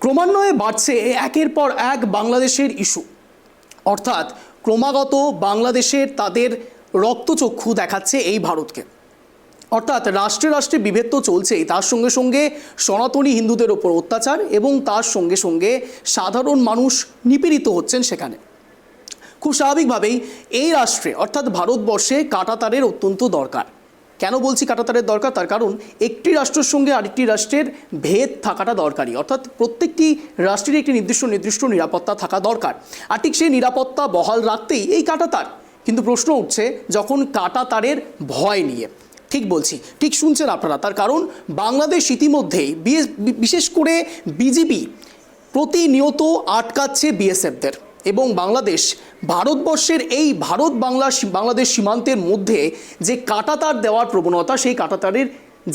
ক্রমান্বয়ে বাড়ছে একের পর এক বাংলাদেশের ইস্যু, অর্থাৎ ক্রমাগত বাংলাদেশের তাদের রক্তচক্ষু দেখাচ্ছে এই ভারতকে। অর্থাৎ রাষ্ট্রে রাষ্ট্রে বিভেদ তো চলছেই, তার সঙ্গে সঙ্গে সনাতনী হিন্দুদের ওপর অত্যাচার এবং তার সঙ্গে সঙ্গে সাধারণ মানুষ নিপীড়িত হচ্ছেন সেখানে। খুব স্বাভাবিকভাবেই এই রাষ্ট্রে অর্থাৎ ভারতবর্ষে কাঁটাতারের অত্যন্ত দরকার। কেন বলছি কাঁটাতারের দরকার? তার কারণ একটি রাষ্ট্রের সঙ্গে আরেকটি রাষ্ট্রের ভেদ থাকাটা দরকারি, অর্থাৎ প্রত্যেকটি রাষ্ট্রের একটি নির্দিষ্ট নিরাপত্তা থাকা দরকার, আর ঠিক সেই নিরাপত্তা বহাল রাখতেই এই কাঁটাতার। কিন্তু প্রশ্ন উঠছে যখন কাঁটাতারের ভয় নিয়ে। ঠিক বলছি, ঠিক শুনছেন আপনারা, তার কারণ বাংলাদেশ ইতিমধ্যেই বিশেষ করে বিজেপি প্রতিনিয়ত আটকাচ্ছে বিএসএফদের, এবং বাংলাদেশ ভারতবর্ষের এই বাংলাদেশ সীমান্তের মধ্যে যে কাঁটাতার দেওয়ার প্রবণতা, সেই কাঁটাতারের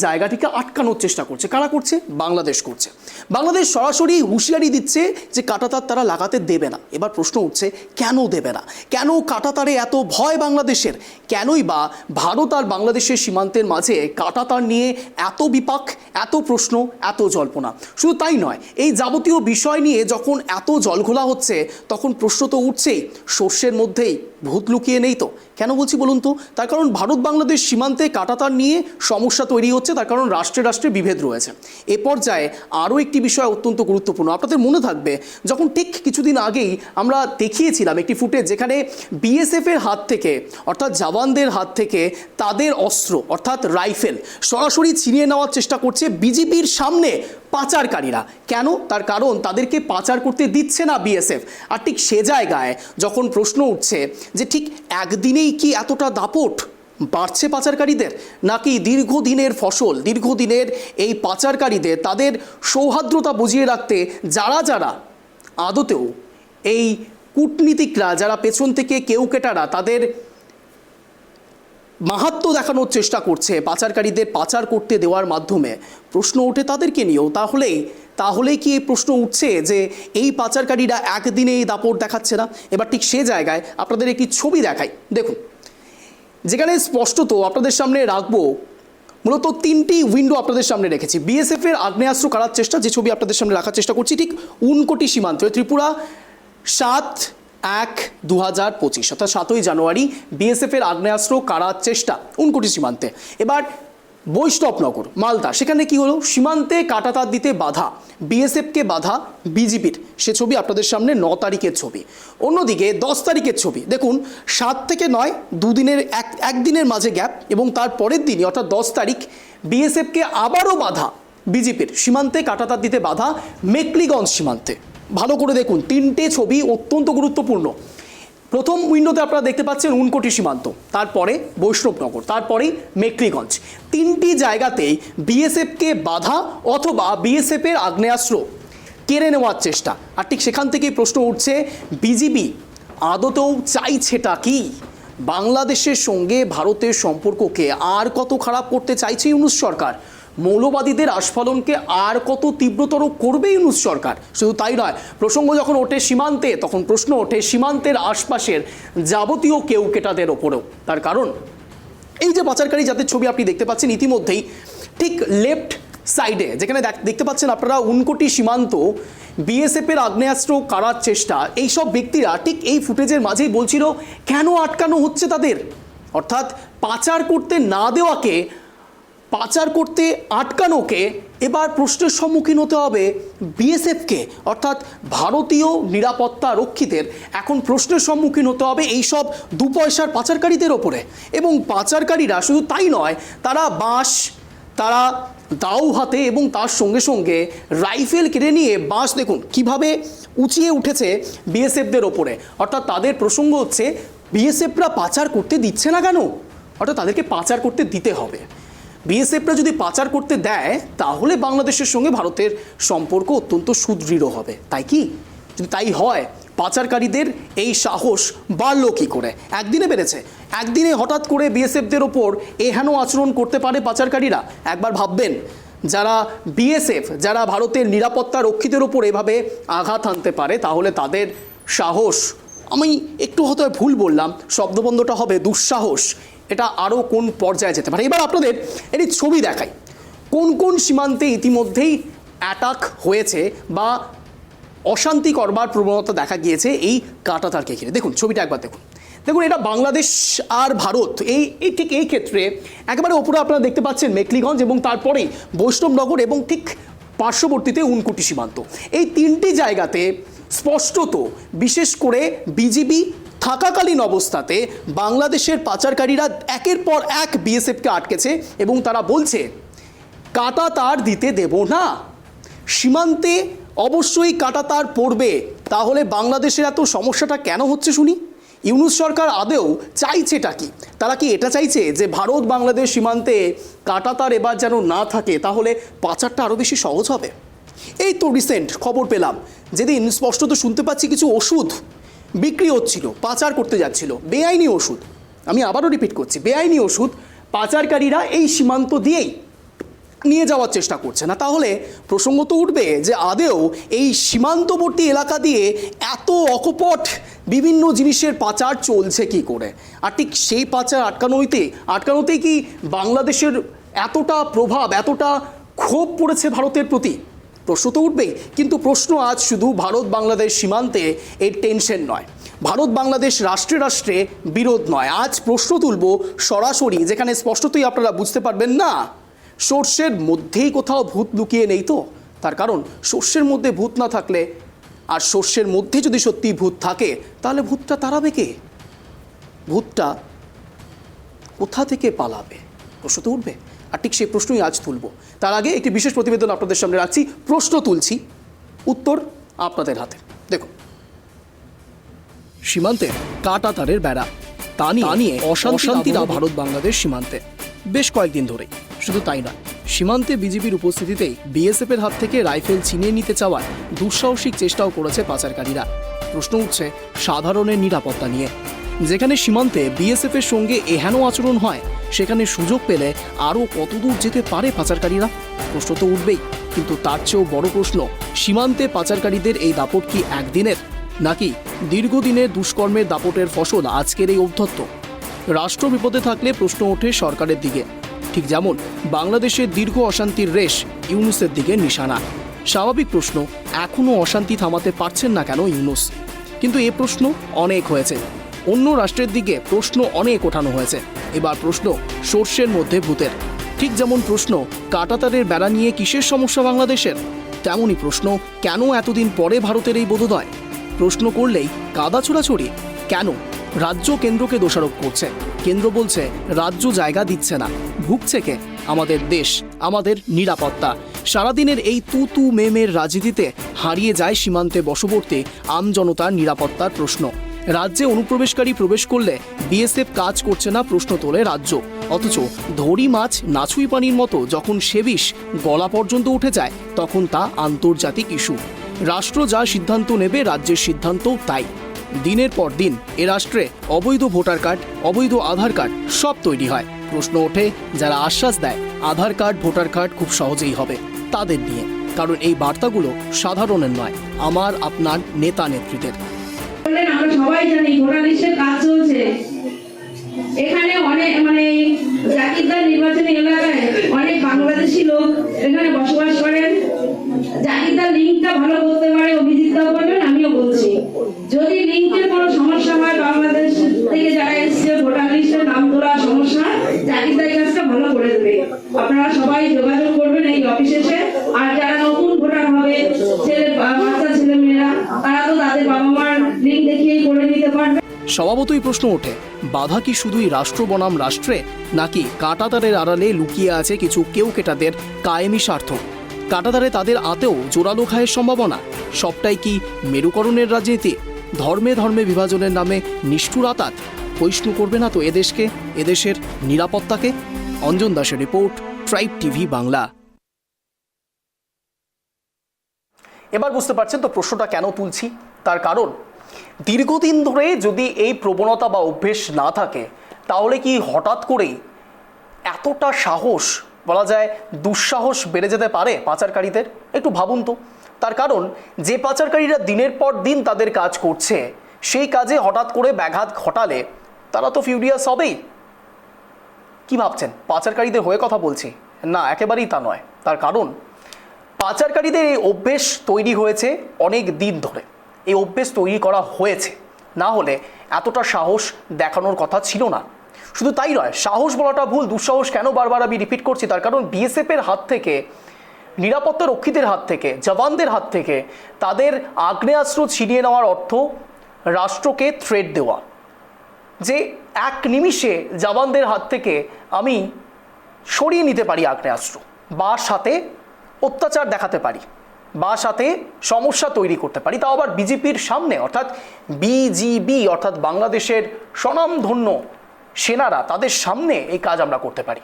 জায়গাটিকে আটকানোর চেষ্টা করছে। কারা করছে? বাংলাদেশ করছে। বাংলাদেশ সরাসরি হুঁশিয়ারি দিচ্ছে যে কাঁটাতার তারা লাগাতে দেবে না। এবার প্রশ্ন উঠছে কেন দেবে না? কেন কাঁটাতারে এত ভয় বাংলাদেশের? কেনই বা ভারত আর বাংলাদেশের সীমান্তের মাঝে কাঁটাতার নিয়ে এত বিপাক, এত প্রশ্ন, এত জল্পনা? শুধু তাই নয়, এই যাবতীয় বিষয় নিয়ে যখন এত জলঘোলা হচ্ছে তখন প্রশ্ন তো উঠছেই, সর্ষের মধ্যেই ভূত লুকিয়ে নেই তো? কেন বলছি বলুন তো? তার কারণ ভারত বাংলাদেশ সীমান্তে কাঁটাতার নিয়ে সমস্যা তৈরি হচ্ছে, তার কারণ রাষ্ট্রে রাষ্ট্রে বিভেদ রয়েছে। এ পর্যায়ে আরও একটি বিষয় অত্যন্ত গুরুত্বপূর্ণ। আপনাদের মনে থাকবে যখন ঠিক কিছুদিন আগেই আমরা দেখিয়েছিলাম একটি ফুটেজ, যেখানে বিএসএফের হাত থেকে অর্থাৎ জওয়ানদের হাত থেকে তাদের অস্ত্র অর্থাৎ রাইফেল সরাসরি ছিনিয়ে নেওয়ার চেষ্টা করছে বিজেপির সামনে পাচারকারীরা। কেন? তার কারণ তাদেরকে পাচার করতে দিচ্ছে না বিএসএফ। আর ঠিক সে জায়গায় যখন প্রশ্ন উঠছে যে ঠিক একদিনেই কি এতটা দাপট বাড়ছে পাচারকারীদের, নাকি দীর্ঘদিনের ফসল, দীর্ঘদিনের এই পাচারকারীদের তাদের সৌহার্দ্যতা বুঝিয়ে রাখতে যারা আদতেও এই কূটনীতিকরা, যারা পেছন থেকে কেউকেটারা তাদের মাহাত্ম্য দেখানোর চেষ্টা করছে পাচারকারীদের পাচার করতে দেওয়ার মাধ্যমে, প্রশ্ন ওঠে তাদেরকে নিয়েও। তাহলে কি এই প্রশ্ন উঠছে যে এই পাচারকারীরা একদিনে এই দাপট দেখাচ্ছে না? এবার ঠিক সে জায়গায় আপনাদের একটি ছবি দেখাই, দেখুন, যেখানে স্পষ্টত আপনাদের সামনে রাখবো মূলত তিনটি উইন্ডো আপনাদের সামনে রেখেছি। বিএসএফের আগ্নেয়াস্ত্র কাড়ার চেষ্টা, যে ছবি আপনাদের সামনে রাখার চেষ্টা করছি, ঠিক উনকোটি সীমান্তে ত্রিপুরা 7/1/2025 অর্থাৎ 7ই জানুয়ারি বিএসএফের আগ্নেয়াস্ত্র কাড়ার চেষ্টা উনকোটি সীমান্তে। এবার বৈষ্ণবনগর মালদা, সেখানে কি হলো? সীমান্তে কাঁটাতার দিতে বাধা, বিএসএফকে বাধা বিজেপির। সে ছবি আপনাদের সামনে 9 তারিখের ছবি। অন্যদিকে 10 তারিখের ছবি দেখুন, 7 থেকে 9 দুদিনের একদিনের মাঝে গ্যাপ, এবং তার পরের দিনই অর্থাৎ 10 তারিখ বিএসএফকে আবারও বাধা বিজেপির, সীমান্তে কাঁটাতার দিতে বাধা মেকলিগঞ্জ সীমান্তে। ভালো করে দেখুন, তিনটে ছবি অত্যন্ত গুরুত্বপূর্ণ। প্রথম উইন্ডোতে আপনারা দেখতে পাচ্ছেন উনকোটি সীমান্ত, তারপরে বৈষ্ণবনগর, তারপরেই মেকলিগঞ্জ। তিনটি জায়গাতেই বিএসএফকে বাধা অথবা বিএসএফের আগ্নেয়াস্ত্র কেড়ে নেওয়ার চেষ্টা। আর ঠিক সেখান থেকেই প্রশ্ন উঠছে, বিজেপি আদতেও চাইছেটা কি? বাংলাদেশের সঙ্গে ভারতের সম্পর্ককে আর কত খারাপ করতে চাইছে ইউনূস সরকার? মৌলবাদীদের আস্ফালনকে আর কত তীব্রতর করবে ইউনূস সরকার? শুধু তাই নয়, প্রসঙ্গ যখন ওঠে সীমান্তে, তখন প্রশ্ন ওঠে সীমান্তের আশপাশের যাবতীয় কেউকেটাদের ওপরেও। তার কারণ এই যে পাচারকারী যাদের ছবি আপনি দেখতে পাচ্ছেন ইতিমধ্যেই, ঠিক লেফট সাইডে যেখানে দেখতে পাচ্ছেন আপনারা উনকোটি সীমান্ত, বিএসএফের আগ্নেয়াস্ত্র কাড়ার চেষ্টা, এইসব ব্যক্তিরা ঠিক এই ফুটেজের মাঝেই বলছিল কেন আটকানো হচ্ছে তাদের। অর্থাৎ পাচার করতে না দেওয়াকে, পাচার করতে আটকানোকে এবার প্রশ্নের সম্মুখীন হতে হবে বিএসএফকে, অর্থাৎ ভারতীয় নিরাপত্তা রক্ষীদের এখন প্রশ্নের সম্মুখীন হতে হবে এইসব দু পয়সার পাচারকারীদের ওপরে। এবং পাচারকারীরা শুধু তাই নয়, তারা বাঁশ, তারা দাও হাতে এবং তার সঙ্গে সঙ্গে রাইফেল কেড়ে নিয়ে বাঁশ দেখুন কিভাবে উঁচিয়ে উঠেছে বিএসএফদের ওপরে। অর্থাৎ তাদের প্রসঙ্গ হচ্ছে বিএসএফরা পাচার করতে দিচ্ছে না কেন? অর্থাৎ তাদেরকে পাচার করতে দিতে হবে। বিএসএফরা যদি পাচার করতে দেয় তাহলে বাংলাদেশের সঙ্গে ভারতের সম্পর্ক অত্যন্ত সুদৃঢ় হবে। তাই কি? যদি তাই হয়, পাচারকারীদের এই সাহস বাড়ল কী করে? একদিনে বেড়েছে, একদিনে হঠাৎ করে বিএসএফদের ওপর এহেন আচরণ করতে পারে পাচারকারীরা? একবার ভাববেন, যারা বিএসএফ, যারা ভারতের নিরাপত্তা রক্ষীদের ওপর এভাবে আঘাত আনতে পারে, তাহলে তাদের সাহস, আমি একটু হয়তো ভুল বললাম, শব্দবন্ধটা হবে দুঃসাহস, এটা আরও কোন পর্যায়ে যেতে পারে। এবার আপনাদের এটি ছবি দেখাই, কোন কোন সীমান্তে ইতিমধ্যেই অ্যাটাক হয়েছে বা অশান্তি করবার প্রবণতা দেখা গিয়েছে এই কাঁটাতারকে ঘিরে। দেখুন ছবিটা একবার দেখুন, দেখুন এটা বাংলাদেশ আর ভারত, এই ঠিক এই ক্ষেত্রে একেবারে ওপরে আপনারা দেখতে পাচ্ছেন মেখলিগঞ্জ এবং তারপরেই বৈষ্ণবনগর এবং ঠিক পার্শ্ববর্তীতে উনকোটি সীমান্ত। এই তিনটি জায়গাতে স্পষ্টত বিশেষ করে বিজিবি থাকাকালীন অবস্থাতে বাংলাদেশের পাচারকারীরা একের পর এক বিএসএফকে আটকেছে এবং তারা বলছে কাঁটা তার দিতে দেব না, সীমান্তে অবশ্যই কাঁটা তার পড়বে। তাহলে বাংলাদেশের এত সমস্যাটা কেন হচ্ছে শুনি? ইউনূস সরকার আদৌ চাইছেটা কি? তারা কি এটা চাইছে যে ভারত বাংলাদেশ সীমান্তে কাঁটা তার এবার যেন না থাকে, তাহলে পাচারটা আরও বেশি সহজ হবে? এই তো রিসেন্ট খবর পেলাম, যেদিন স্পষ্টত শুনতে পাচ্ছি কিছু ওষুধ বিক্রি হচ্ছিল, পাচার করতে যাচ্ছিল, বেআইনি ওষুধ। আমি আবারও রিপিট করছি, বেআইনি ওষুধ পাচারকারীরা এই সীমান্ত দিয়েই নিয়ে যাওয়ার চেষ্টা করছে না। তাহলে প্রসঙ্গ তো উঠবে যে আদেও এই সীমান্তবর্তী এলাকা দিয়ে এত অকপট বিভিন্ন জিনিসের পাচার চলছে কি করে, আর ঠিক সেই পাচার আটকানোতেই কি বাংলাদেশের এতটা প্রভাব, এতটা ক্ষোভ পড়েছে ভারতের প্রতি? প্রশ্ন তো উঠবেই। কিন্তু প্রশ্ন আজ শুধু ভারত বাংলাদেশ সীমান্তে এর টেনশন নয়, ভারত বাংলাদেশ রাষ্ট্রে রাষ্ট্রে বিরোধ নয়। আজ প্রশ্ন তুলব সরাসরি, যেখানে স্পষ্টতই আপনারা বুঝতে পারবেন না সর্ষের মধ্যেই কোথাও ভূত লুকিয়ে নেই তো। তার কারণ সর্ষের মধ্যে ভূত না থাকলে, আর সর্ষের মধ্যে যদি সত্যি ভূত থাকে, তাহলে ভূতটা তাড়াবে কে? ভূতটা কোথা থেকে পালাবে? প্রশ্ন তো উঠবে, আর ঠিক সেই প্রশ্নই আজ তুলব। তার আগে একটি বিশেষ প্রতিবেদন আপনাদের সামনে রাখছি, প্রশ্ন তুলছি, উত্তর আপনাদের হাতে। দেখুন, সীমান্তে কাঁটা তারের বেড়া, তা নিয়ে অশান্তিরা ভারত বাংলাদেশ সীমান্তে বেশ কয়েকদিন ধরেই। শুধু তাই নয়, সীমান্তে বিজিবির উপস্থিতিতেই বিএসএফের হাত থেকে রাইফেল ছিনিয়ে নিতে চাওয়ার দুঃসাহসিক চেষ্টাও করেছে পাচারকারীরা। প্রশ্ন উঠছে সাধারণের নিরাপত্তা নিয়ে। যেখানে সীমান্তে বিএসএফের সঙ্গে এহেন আচরণ হয়, সেখানে সুযোগ পেলে আরও কতদূর যেতে পারে পাচারকারীরা? প্রশ্ন তো উঠবেই। কিন্তু তার চেয়েও বড় প্রশ্ন, সীমান্তে পাচারকারীদের এই দাপট কি একদিনের, নাকি দীর্ঘদিনের দুষ্কর্মের দাপটের ফসল আজকের এই ঔদ্ধত্য? রাষ্ট্র বিপদে থাকলে প্রশ্ন ওঠে সরকারের দিকে, ঠিক যেমন বাংলাদেশের দীর্ঘ অশান্তির রেশ ইউনূসের দিকে নিশানা। স্বাভাবিক প্রশ্ন, এখনও অশান্তি থামাতে পারছেন না কেন ইউনূস? কিন্তু এ প্রশ্ন অনেক হয়েছে, অন্য রাষ্ট্রের দিকে প্রশ্ন অনেক ওঠানো হয়েছে। এবার প্রশ্ন সর্ষের মধ্যে ভূতের। ঠিক যেমন প্রশ্ন কাঁটাতারের বেড়া নিয়ে কিসের সমস্যা বাংলাদেশের, তেমনই প্রশ্ন কেন এতদিন পরে ভারতের এই বোধোদয়? প্রশ্ন করলেই কাদা ছোড়াছড়ি কেন? রাজ্য কেন্দ্রকে দোষারোপ করছে, কেন্দ্র বলছে রাজ্য জায়গা দিচ্ছে না। ভুগছে কে? আমাদের দেশ, আমাদের নিরাপত্তা। সারাদিনের এই তু মেমের রাজনীতিতে হারিয়ে যায় সীমান্তে বশবর্তী আমজনতার নিরাপত্তার প্রশ্ন। রাজ্যে অনুপ্রবেশকারী প্রবেশ করলে বিএসএফ কাজ করছে না প্রশ্ন তোলে রাজ্য। অথচ ধরি মাছ নাছুই পানির মতো যখন সে বিষ গলা পর্যন্ত উঠে যায়, তখন তা আন্তর্জাতিক ইস্যু। রাষ্ট্র যা সিদ্ধান্ত নেবে, রাজ্যের সিদ্ধান্তও তাই। দিনের পর দিন এ রাষ্ট্রে অবৈধ ভোটার কার্ড, অবৈধ আধার কার্ড সব তৈরি হয়। প্রশ্ন ওঠে যারা আশ্বাস দেয় আধার কার্ড, ভোটার কার্ড খুব সহজেই হবে, তাদের নিয়ে। কারণ এই বার্তাগুলো সাধারণের নয়, আমার আপনার নেতা নেত্রীদের। আমরা সবাই জানি ভোটার লিস্টের কাজ চলছে। এখানে অনেক জাকিরদার নির্বাচনী এলাকায় অনেক বাংলাদেশি লোক এখানে বসবাস করেন। জাকিরদার লিঙ্কটা ভালো করতে পারে, অভিজিৎ দাও করবেন, আমিও বলছি। যদি লিঙ্কের কোনো সমস্যা হয়, বাংলাদেশ থেকে যারা এসছে ভোটার লিস্টের নাম তোলা সমস্যা, জাকিরদার কাজটা ভালো করে দেবে। আপনারা সবাই যোগাযোগ করবেন এই অফিসে এসে। আর যারা নতুন ভোটার হবে, বাচ্চা ছেলে মেয়েরা, তারা তো তাদের বাবা মার লিঙ্ক দেখিয়েই করে নিতে পারবে। স্বভাবতই প্রশ্ন ওঠে, বাধা কি শুধুই রাষ্ট্র বনাম রাষ্ট্রে, নাকি কাঁটাতারের আড়ালে লুকিয়ে আছে কিছু কেউকেটাদের কায়েমি স্বার্থ? কাঁটাতারে তাদের আতেও জোরালো খায়ের সম্ভাবনা? সবটাই কি মেরুকরণের রাজনীতি? ধর্মে ধর্মে বিভাজনের নামে নিষ্ঠুর আতাত? ক্ষয়িষ্ণু করবে না তো এদেশকে, এদেশের নিরাপত্তাকে? অঞ্জন দাসের রিপোর্ট, ট্রাইব টিভি বাংলা। এবার বুঝতে পারছেন তো প্রশ্নটা কেন তুলছি? তার কারণ দীর্ঘদিন ধরে যদি এই প্রবণতা বা অভ্যেস না থাকে, তাহলে কি হঠাৎ করেই এতটা সাহস, বলা যায় দুঃসাহস বেড়ে যেতে পারে পাচারকারীদের? একটু ভাবুন তো। তার কারণ যে পাচারকারীরা দিনের পর দিন তাদের কাজ করছে, সেই কাজে হঠাৎ করে ব্যাঘাত ঘটালে তারা তো ফিউরিয়াস হবেই। কি ভাবছেন পাচারকারীদের হয়ে কথা বলছি? না, একেবারেই তা নয়। তার কারণ পাচারকারীদের এই অভ্যেস তৈরি হয়েছে অনেক দিন ধরে, এই অভ্যেস তৈরি করা হয়েছে, না হলে এতটা সাহস দেখানোর কথা ছিল না। শুধু তাই নয়, সাহস বলাটা ভুল, দুঃসাহস কেন বারবার আমি রিপিট করছি, তার কারণ বিএসএফের হাত থেকে, নিরাপত্তা রক্ষীদের হাত থেকে, জওয়ানদের হাত থেকে তাদের আগ্নেয়াস্ত্র ছিনিয়ে নেওয়ার অর্থ রাষ্ট্রকে থ্রেট দেওয়া, যে এক নিমিষে জওয়ানদের হাত থেকে আমি সরিয়ে নিতে পারি আগ্নেয়াস্ত্র, বা সাথে অত্যাচার দেখাতে পারি, বা সাথে সমস্যা তৈরি করতে পারি, তাও আবার বিজেপির সামনে, অর্থাৎ বিজিবি অর্থাৎ বাংলাদেশের স্বনামধন্য সেনারা, তাদের সামনে এই কাজ আমরা করতে পারি।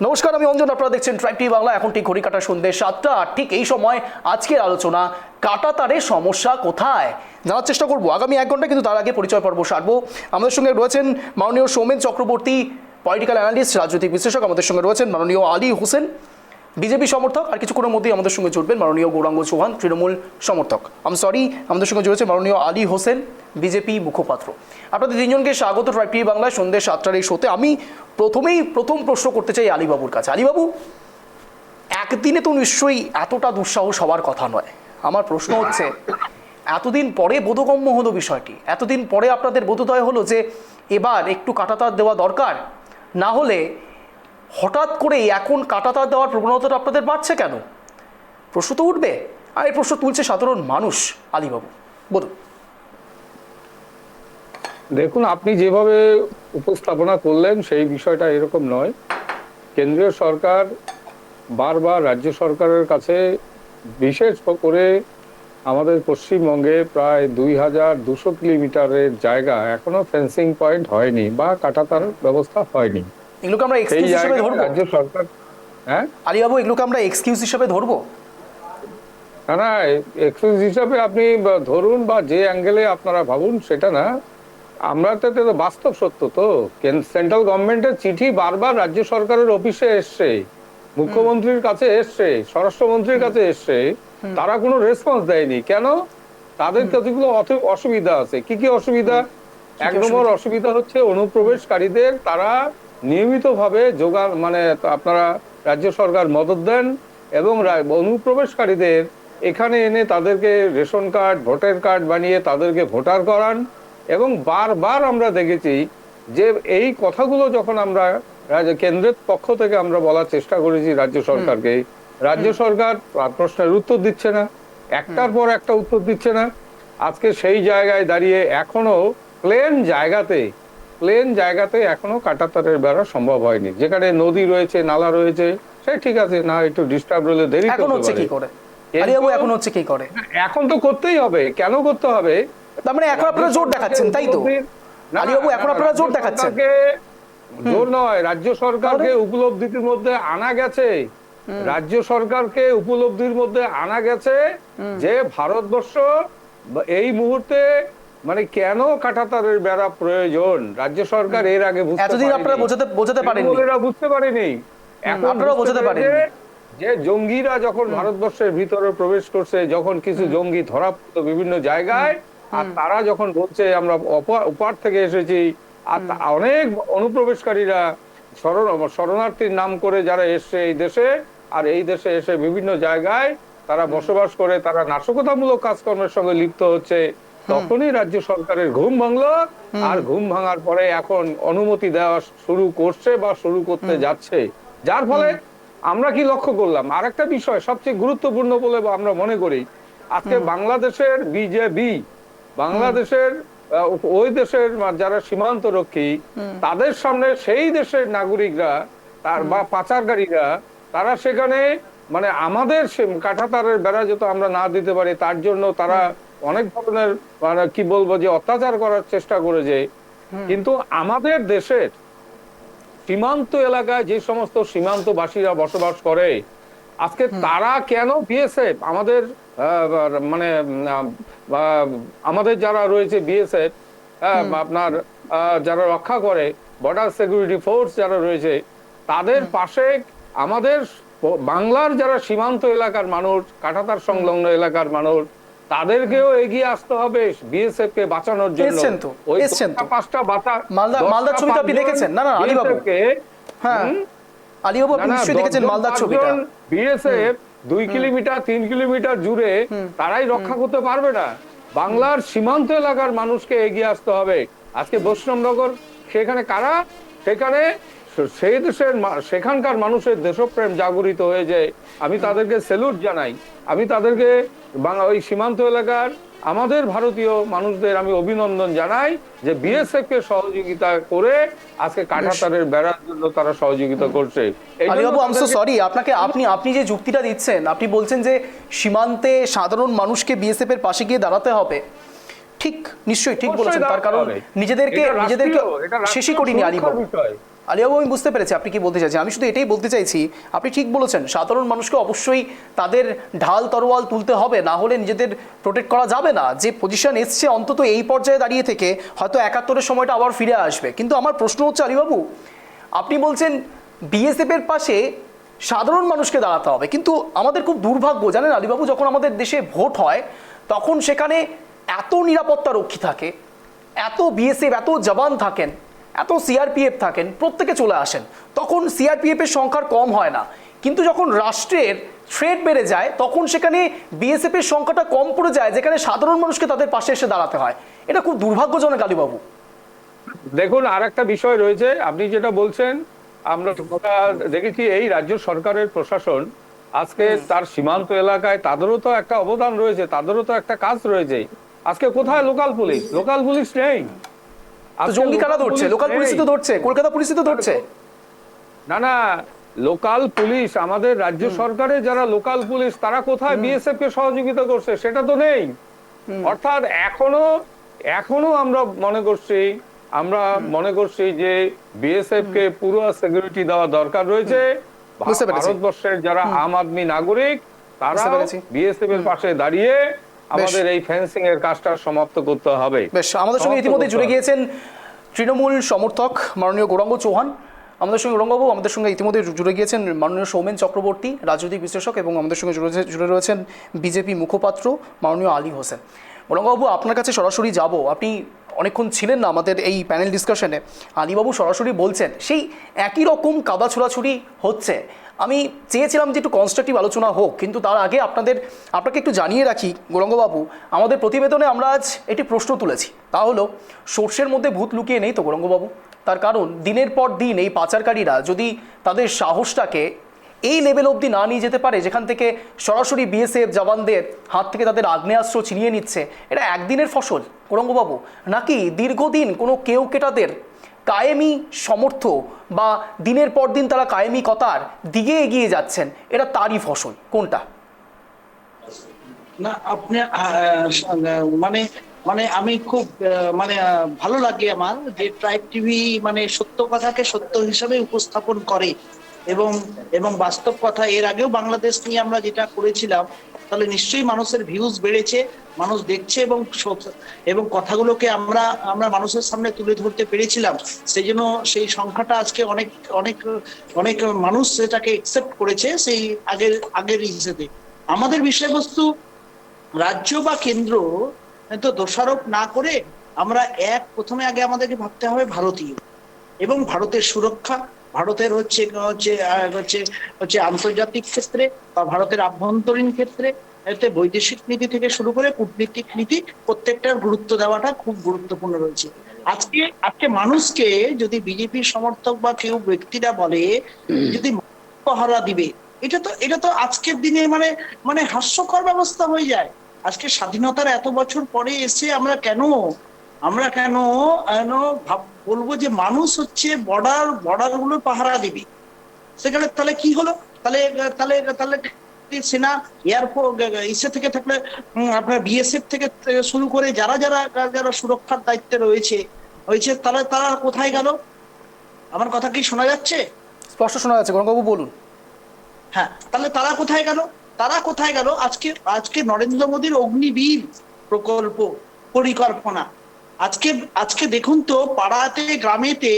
নমস্কার, আমি অঞ্জন, আপনারা দেখছেন ট্রাইব টিভি বাংলা। এখন ঠিক ঘড়ি কাটা সন্ধ্যে 7টা, আর ঠিক এই সময় আজকের আলোচনা কাঁটাতারের সমস্যা কোথায় জানার চেষ্টা করব আগামী 1 ঘন্টা। কিন্তু তার আগে পরিচয় পর্ব সারবো। আমাদের সঙ্গে রয়েছেন মাননীয় সৌমেন চক্রবর্তী, পলিটিক্যাল অ্যানালিস্ট, রাজনৈতিক বিশ্লেষক। আমাদের সঙ্গে রয়েছেন মাননীয় আলী হোসেন, বিজেপি সমর্থক। আর কিছুক্ষণের মধ্যেই আমাদের সঙ্গে জুড়বেন মাননীয় গৌরাঙ্গ চৌহান, তৃণমূল সমর্থক। আমাদের সঙ্গে জুড়েছে মাননীয় আলী হোসেন, বিজেপি মুখপাত্র। আপনাদের তিনজনকে স্বাগত ট্রাইব টিভি বাংলায় সন্ধ্যে 7টার এই শোতে। আমি প্রথম প্রশ্ন করতে চাই আলীবাবুর কাছে। আলীবাবু, একদিনে তো নিশ্চয়ই এতটা দুঃসাহস হওয়ার কথা নয়। আমার প্রশ্ন হচ্ছে, এতদিন পরে বোধগম্য হলো বিষয়টি, এতদিন পরে আপনাদের বোধোদয় হলো যে এবার একটু কাঁটাতার দেওয়া দরকার, না হলে হঠাৎ করে এখন কাঁটাতার দেওয়ার প্রবণতাটা আপনাদের বাড়ছে কেন? প্রশ্ন তো উঠবে, আর এই প্রশ্ন তুলছে সাধারণ মানুষ। আলীবাবু বলুন। দেখুন, আপনি যেভাবে উপস্থাপনা করলেন সেই বিষয়টা এরকম নয়। কেন্দ্রীয় সরকার বারবার রাজ্য সরকারের কাছে, বিশেষ করে আমাদের পশ্চিমবঙ্গে প্রায় 2200 কিলোমিটারের জায়গা এখনো ফেন্সিং পয়েন্ট হয়নি বা কাঁটাতার ব্যবস্থা হয়নি। এগুলোকে আমরা এক্সকিউজ হিসেবে ধরবো রাজ্য সরকার? হ্যাঁ আলীবাবু, এগুলোকে আমরা এক্সকিউজ হিসেবে ধরবো? না, এক্সকিউজ হিসাবে আপনি ধরুন বা যে অ্যাঙ্গেলে আপনারা ভাবুন সেটা না। আমরা তো এটা বাস্তব সত্য। তো সেন্ট্রাল গভর্নমেন্টের চিঠি বারবার রাজ্য সরকারের অফিসে এসছে, মুখ্যমন্ত্রীর কাছে এসছে, স্বরাষ্ট্রমন্ত্রীর কাছে এসছে, তারা কোনো রেসপন্স দেয়নি। কেন? তাদের কতগুলো অসুবিধা আছে। কি কি অসুবিধা? 1 নম্বর অসুবিধা হচ্ছে অনুপ্রবেশকারীদের তারা নিয়মিতভাবে আপনারা রাজ্য সরকার মদত দেন এবং অনুপ্রবেশকারীদের এখানে এনে তাদেরকে রেশন কার্ড, ভোটার কার্ড বানিয়ে তাদেরকে ভোটার করান। এবং বারবার আমরা দেখেছি যে এই কথাগুলো যখন আমরা কেন্দ্রের পক্ষ থেকে আমরা বলার চেষ্টা করেছি রাজ্য সরকারকে, রাজ্য সরকার প্রশ্নের উত্তর দিচ্ছে না, একটার পর একটা উত্তর দিচ্ছে না। আজকে সেই জায়গায় দাঁড়িয়ে এখনো প্লেন জায়গাতে এখনো কাঁটাতারের বেড়া সম্ভব হয়নি। যেখানে নদী রয়েছে, নালা রয়েছে, সে ঠিক আছে, না একটু ডিস্টার্ব হলে দেরি হচ্ছে কি করে? এখন তো করতেই হবে। কেন করতে হবে? তার মানে এখন আপনারা জোর দেখাচ্ছেন, তাই তো আলীবাবু? এখন আপনারা জোর দেখাচ্ছেন? জোর নয়, রাজ্য সরকারকে উপলব্ধির মধ্যে আনা গেছে। রাজ্য সরকারকে উপলব্ধির মধ্যে আনা গেছে যে ভারতবর্ষ এই মুহূর্তে কেন কাঁটাতারের বেড়া প্রয়োজন। রাজ্য সরকার এর আগে এতদিন আপনারা বোঝাতে পারেননি, বুঝতে পারেনি। এখন আপনারা বোঝাতে পারেননি যে জঙ্গিরা যখন ভারতবর্ষের ভিতরে প্রবেশ করছে, যখন কিছু জঙ্গি ধরা পড়তো বিভিন্ন জায়গায়, আর তারা যখন বলছে আমরা ওপার থেকে এসেছি, আর অনেক অনুপ্রবেশকারীরা শরণার্থীর নাম করে যারা এসছে এই দেশে, আর এই দেশে এসে বিভিন্ন জায়গায় তারা বসবাস করে, তারা নাশকতামূলক কাজকর্মের সঙ্গে লিপ্ত হচ্ছে, তখনই রাজ্য সরকারের ঘুম ভাঙলো। আর ঘুম ভাঙার পরে এখন অনুমতি দেওয়া শুরু করছে বা শুরু করতে যাচ্ছে। যার ফলে আমরা কি লক্ষ্য করলাম, আর একটা বিষয় সবচেয়ে গুরুত্বপূর্ণ বলে আমরা মনে করি, আজকে বাংলাদেশের বিজেপি, বাংলাদেশের ওই দেশের যারা সীমান্ত রক্ষী, তাদের সামনে সেই দেশের নাগরিকরা বা পাচারকারীরা, তারা সেখানে আমাদের কাঁটাতারের বেড়া যত আমরা না দিতে পারি তার জন্য তারা অনেক ধরনের কি বলবো যে অত্যাচার করার চেষ্টা করেছে। কিন্তু আমাদের দেশের সীমান্ত এলাকায় যে সমস্ত সীমান্তবাসীরা বসবাস করে, আজকে তারা কেন বিএসএফ আমাদের যারা রয়েছে বিএসএফ, আপনার যারা রক্ষা করে, বর্ডার সিকিউরিটি ফোর্স যারা রয়েছে, তাদের পাশে আমাদের বাংলার যারা সীমান্ত এলাকার মানুষ, কাঁটাতার সংলগ্ন এলাকার মানুষ, তাদেরকেও এগিয়ে আসতে হবে বিএসএফ কে বাঁচানোর জন্য। ওই 5টা মালদার ছবিটা আপনি দেখেছেন? না আলীবাবু, হ্যাঁ আলীবাবু, আপনি নিশ্চয়ই দেখেছেন মালদার ছবিটা। বিএসএফ 2 কিলোমিটার 3 কিলোমিটার জুড়ে তারাই রক্ষা করতে পারবে না। বাংলার সীমান্ত এলাকার মানুষকে এগিয়ে আসতে হবে। আজকে বৈষ্ণবনগর সেখানে কারা, সেখানে সেই দেশের সেখানকার মানুষের দেশপ্রেম জাগরিত হয়ে যায়। আমি তাদেরকে স্যালুট জানাই। আমি তাদেরকে ওই সীমান্ত এলাকার আমাদের ভারতীয় মানুষদের আমি অভিনন্দন জানাই যে বিএসএফ কে সহযোগিতা করে আজকে কাঁটাতারের বেড়ার জন্য তারা সহযোগিতা করছে। আলিবাবু, আই এম সো সরি, আপনাকে আপনি যে যুক্তিটা দিচ্ছেন, আপনি বলছেন যে সীমান্তে সাধারণ মানুষকে বিএসএফ এর পাশে গিয়ে দাঁড়াতে হবে। ঠিক, নিশ্চয়ই ঠিক বলেছেন। তার কারণ নিজেদেরকে শেষই করিনি আলিবাবু। আলিবাবু, আমি বুঝতে পেরেছি আপনি কি বলতে চাইছেন। আমি শুধু এটাই বলতে চাইছি, আপনি ঠিক বলেছেন, সাধারণ মানুষকে অবশ্যই তাদের ঢাল তরোয়াল তুলতে হবে, না হলে নিজেদের প্রোটেক্ট করা যাবে না। যে পজিশন এসছে অন্তত এই পর্যায়ে দাঁড়িয়ে থেকে হয়তো 71-এর সময়টা আবার ফিরে আসবে। কিন্তু আমার প্রশ্ন হচ্ছে আলিবাবু, আপনি বলছেন বিএসএফ এর পাশে সাধারণ মানুষকে দাঁড়াতে হবে, কিন্তু আমাদের খুব দুর্ভাগ্য জানেন আলিবাবু, যখন আমাদের দেশে ভোট হয় তখন সেখানে এত নিরাপত্তা রক্ষী থাকে, এত বিএসএফ, এত জওয়ান থাকেন, এত সিআরপিএফ থাকেন, প্রত্যেকে চলে আসেন। তখন সিআরপিএফ এর সংখ্যা কম হয় না, কিন্তু যখন রাষ্ট্রের থ্রেট বেড়ে যায় তখন সেখানে বিএসএফ এর সংখ্যাটা কম পড়ে যায়, যেখানে সাধারণ মানুষকে তাদের পাশে এসে দাঁড়াতে হয়। এটা খুব দুর্ভাগ্যজনক আলিবাবু। দেখুন, আর একটা বিষয় রয়েছে, আপনি যেটা বলছেন, আমরা দেখেছি এই রাজ্য সরকারের প্রশাসন আজকে তার সীমান্ত এলাকায় তাদেরও তো একটা অবদান রয়েছে, তাদেরও তো একটা কাজ রয়েছে। আজকে কোথায় লোকাল পুলিশ? লোকাল পুলিশ নেই। জঙ্গি কারা ধরছে? লোকাল পুলিশই তো ধরছে, কলকাতা পুলিশই তো ধরছে। না, লোকাল পুলিশ, আমাদের রাজ্য সরকারের যারা লোকাল পুলিশ তারা কোথায় বিএসএফ কে সহযোগিতা করছে? সেটা তো নেই। অর্থাৎ এখনো আমরা মনে করছি যে বিএসএফ কে পুরো সিকিউরিটি দেওয়া দরকার রয়েছে। ভারতবর্ষের যারা আম আদমি নাগরিক তারা বিএসএফ এর পাশে দাঁড়িয়ে আমাদের এই ফেন্সিং এর কাজটা সমাপ্ত করতে হবে। বেশ, আমাদের সঙ্গে ইতিমধ্যে জুড়ে গিয়েছেন তৃণমূল সমর্থক মাননীয় গৌরাঙ্গ চৌহান। আমাদের সঙ্গে গৌরাঙ্গবাবু, আমাদের সঙ্গে ইতিমধ্যে জুড়ে গিয়েছেন মাননীয় সৌমেন চক্রবর্তী, রাজনৈতিক বিশ্লেষক, এবং আমাদের সঙ্গে জুড়ে রয়েছেন বিজেপি মুখপাত্র মাননীয় আলী হোসেন। গৌরাঙ্গবাবু, আপনার কাছে সরাসরি যাব। আপনি অনেকক্ষণ ছিলেন না আমাদের এই প্যানেল ডিসকাশনে। আলীবাবু সরাসরি বলছেন সেই একই রকম কাদা ছোড়াছুড়ি হচ্ছে। আমি চেয়েছিলাম যে একটু কনস্ট্রাকটিভ আলোচনা হোক, কিন্তু তার আগে আপনাকে একটু জানিয়ে রাখি গৌরাঙ্গবাবু, আমাদের প্রতিবেদনে আমরা আজ একটি প্রশ্ন তুলেছি। তা হলো, সর্ষের মধ্যে ভূত লুকিয়ে নেই তো গৌরাঙ্গবাবু? তার কারণ দিনের পর দিন এই পাচারকারীরা যদি তাদের সাহসটাকে এই লেভেল অবধি না নিয়ে যেতে পারে, যেখান থেকে সরাসরি বিএসএফ জওয়ানদের হাত থেকে তাদের আগ্নেয়াস্ত্র ছিনিয়ে নিচ্ছে, এটা একদিনের ফসল গৌরাঙ্গবাবু, নাকি দীর্ঘদিন কোনো কেউকেটাদের কায়েমি সমর্থ বা দিনের পর দিন তারা কায়েমি কথার দিকে এগিয়ে যাচ্ছেন, এটা তারই ফসল? কোনটা? না, আপনি মানে আমি খুব ভালো লাগে আমার যে ট্রাইব টিভি সত্য কথাকে সত্য হিসাবে উপস্থাপন করে এবং বাস্তব কথা। এর আগেও বাংলাদেশ নিয়ে আমরা যেটা করেছিলাম, তাহলে নিশ্চয়ই মানুষের ভিউজ বেড়েছে, মানুষ দেখছে এবং কথাগুলোকে আমরা মানুষের সামনে তুলে ধরতে পেরেছিলাম। সেই জন্য সেই সংখ্যাটা আজকে অনেক অনেক অনেক মানুষ সেটাকে একসেপ্ট করেছে সেই আগের হিসেবে। আমাদের বিষয়বস্তু রাজ্য বা কেন্দ্র তো দোষারোপ না করে আমরা প্রথমে আগে আমাদেরকে ভাবতে হবে ভারতীয় এবং ভারতের সুরক্ষা, ভারতের হচ্ছে আন্তর্জাতিক ক্ষেত্রে বা ভারতের আভ্যন্তরীণ ক্ষেত্রে, এতে বৈদেশিক নীতি থেকে শুরু করে কূটনীতিক নীতি প্রত্যেকটার গুরুত্ব দেওয়াটা খুব গুরুত্বপূর্ণ রয়েছে। আজকে মানুষকে যদি বিজেপির সমর্থক বা কেউ ব্যক্তিরা বলে যদি পাহারা দিবে, এটা তো আজকের দিনে হাস্যকর ব্যবস্থা হয়ে যায়। আজকে স্বাধীনতার এত বছর পরে এসে আমরা কেন বলবো যে মানুষ হচ্ছে বর্ডার গুলো পাহারা দিবে? সেখানে তাহলে কি হলো? তাহলে সেনা, এয়ারফোর্স ইসে থেকে থাকলে আপনার বিএসএফ থেকে শুরু করে যারা সুরক্ষার দায়িত্বে রয়েছে তারা কোথায় গেল? আমার কথা কি শোনা যাচ্ছে? স্পষ্ট শোনা যাচ্ছে গৌরাঙ্গবাবু, বলুন। হ্যাঁ, তাহলে তারা কোথায় গেল? আজকে নরেন্দ্র মোদীর অগ্নিবীর প্রকল্প পরিকল্পনা, আজকে দেখুন তো, পাড়াতে গ্রামেতে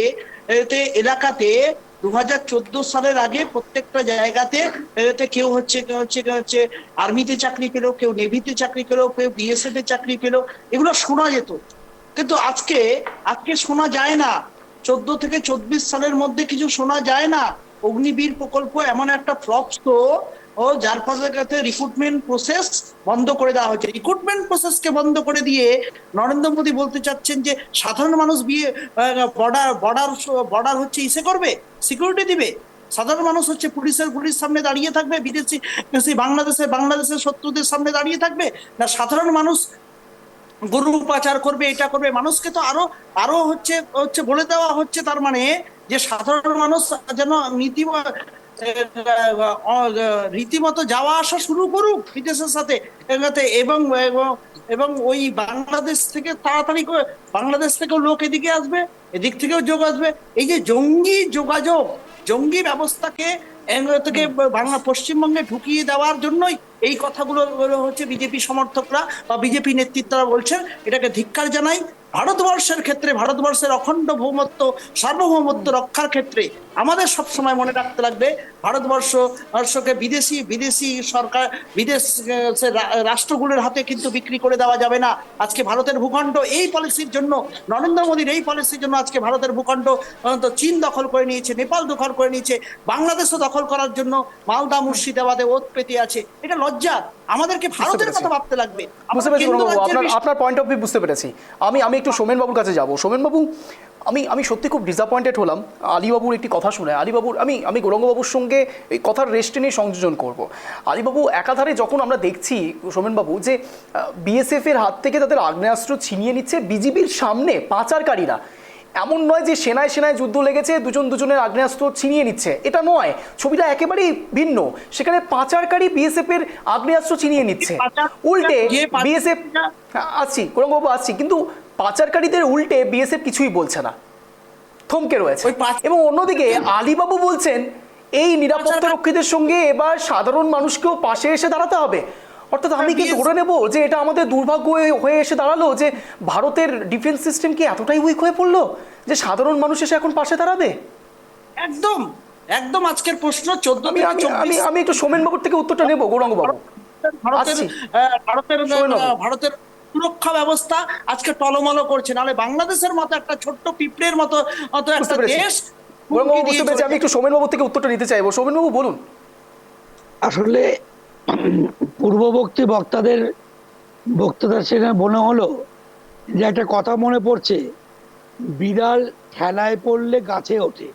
এলাকাতে 2014 সালের আগে প্রত্যেকটা জায়গাতে কেউ হচ্ছে আর্মিতে চাকরি পেলো, কেউ নেভিতে চাকরি পেলো, কেউ বিএসএফ এ চাকরি পেলো, এগুলো শোনা যেত। কিন্তু আজকে শোনা যায় না। 14 থেকে 24 সালের মধ্যে কিছু শোনা যায় না। অগ্নিবীর প্রকল্প এমন একটা ফ্লপ তো ও যার ফলে রিক্রুটমেন্ট প্রসেস বন্ধ করে দেওয়া হয়েছে। রিক্রুটমেন্ট প্রসেসকে বন্ধ করে দিয়ে নরেন্দ্র মোদী বলতে চাচ্ছেন যে সাধারণ মানুষ বিয়ে বর্ডার বর্ডার বর্ডার হচ্ছে ইসে করবে, সিকিউরিটি দিবে, সাধারণ মানুষ হচ্ছে পুলিশের সামনে দাঁড়িয়ে থাকবে, বিদেশি বাংলাদেশের শত্রুদের সামনে দাঁড়িয়ে থাকবে, না সাধারণ মানুষ গরু পাচার করবে, এটা করবে। মানুষকে তো আরো আরো হচ্ছে হচ্ছে বলে দেওয়া হচ্ছে, তার মানে যে সাধারণ মানুষ যেন রীতিমতো যাওয়া আসা শুরু করুক বিদেশের সাথে এবং এবং ওই বাংলাদেশ থেকে তাড়াতাড়ি বাংলাদেশ থেকেও লোক এদিকে আসবে, এদিক থেকেও যোগ আসবে। এই যে জঙ্গি যোগাযোগ, জঙ্গি ব্যবস্থাকে থেকে পশ্চিমবঙ্গে ঢুকিয়ে দেওয়ার জন্যই এই কথাগুলো হচ্ছে বিজেপি সমর্থকরা বা বিজেপি নেতৃত্বরা বলছেন। এটাকে ধিক্কার জানাই। ভারতবর্ষের ক্ষেত্রে, ভারতবর্ষের অখণ্ড সার্বভৌমত্ব রক্ষার ক্ষেত্রে আমাদের সবসময় মনে রাখতে লাগবে, ভারতবর্ষকে বিদেশি সরকার, রাষ্ট্রগুলোর হাতে কিন্তু বিক্রি করে দেওয়া যাবে না। আজকে ভারতের ভূখণ্ড এই পলিসির জন্য, নরেন্দ্র মোদীর এই পলিসির জন্য আজকে ভারতের ভূখণ্ড চীন দখল করে নিয়েছে, নেপাল দখল করে নিয়েছে, বাংলাদেশও দখল করার জন্য মালদা মুর্শিদাবাদে ওত পেতে আছে। এটা লজ্জা। আমাদেরকে ভারতের কথা ভাবতে লাগবে। বুঝতে পেরেছি আপনার পয়েন্ট অফ ভিউ বুঝতে পেরেছি। আমি একটু সোমেন বাবুর কাছে যাব। সোমেন বাবু, আমি সত্যি খুব ডিসঅ্যাপয়েন্টেড হলাম আলীবাবুর একটি কথা শুনে। আলীবাবুর আমি গৌরাঙ্গবাবুর সঙ্গে এই কথার রেস্টে নিয়ে সংযোজন করব। আলীবাবু, একাধারে যখন আমরা দেখছি সোমেনবাবু যে বিএসএফ এর হাত থেকে তাদের আগ্নেয়াস্ত্র ছিনিয়ে নিচ্ছে বিজিবির সামনে পাচারকারীরা, এমন নয় যে সেনায় যুদ্ধ লেগেছে দুজনের আগ্নেয়াস্ত্র ছিনিয়ে নিচ্ছে, এটা নয়, ছবিটা একেবারেই ভিন্ন। সেখানে পাচারকারী বিএসএফ এর আগ্নেয়াস্ত্র ছিনিয়ে নিচ্ছে, উল্টে বিএসএফ আসছি কিন্তু পাচারকারীদের উল্টে বিএসএফ কিছুই বলছে না, থমকে রয়েছে। এবং অন্যদিকে আলীবাবু বলছেন এই নিরাপত্তা রক্ষীদের সঙ্গে এবার সাধারণ মানুষকেও পাশে এসে দাঁড়াতে হবে। অর্থাৎ আমি কি ধরে নেব যে এটা আমাদের দুর্ভাগ্য হয়ে এসে দাঁড়ালো যে ভারতের ডিফেন্স সিস্টেম কি এতটাই উইক হয়ে পড়লো যে সাধারণ মানুষ এসে এখন পাশে দাঁড়াবে? একদম একদম আজকের প্রশ্ন 14 আমি একটু সোমেন বাবুর থেকে উত্তরটা নেব। গৌরাঙ্গ বাবু, ভারতের সুরক্ষা ব্যবস্থা আজকে টলমল করছে, নাহলে বাংলাদেশের মতো একটা ছোট্ট পিঁপড়ের মতো একটা দেশ। আমি একটু সোমেন বাবুর থেকে উত্তরটা নিতে চাইবো। সোমেন বাবু বলুন। আসলে পূর্ববর্তী বক্তাদের সেখানে মনে হলো যে একটা কথা মনে পড়ছে, বিড়াল ঠেলায় পড়লে গাছে ওঠে।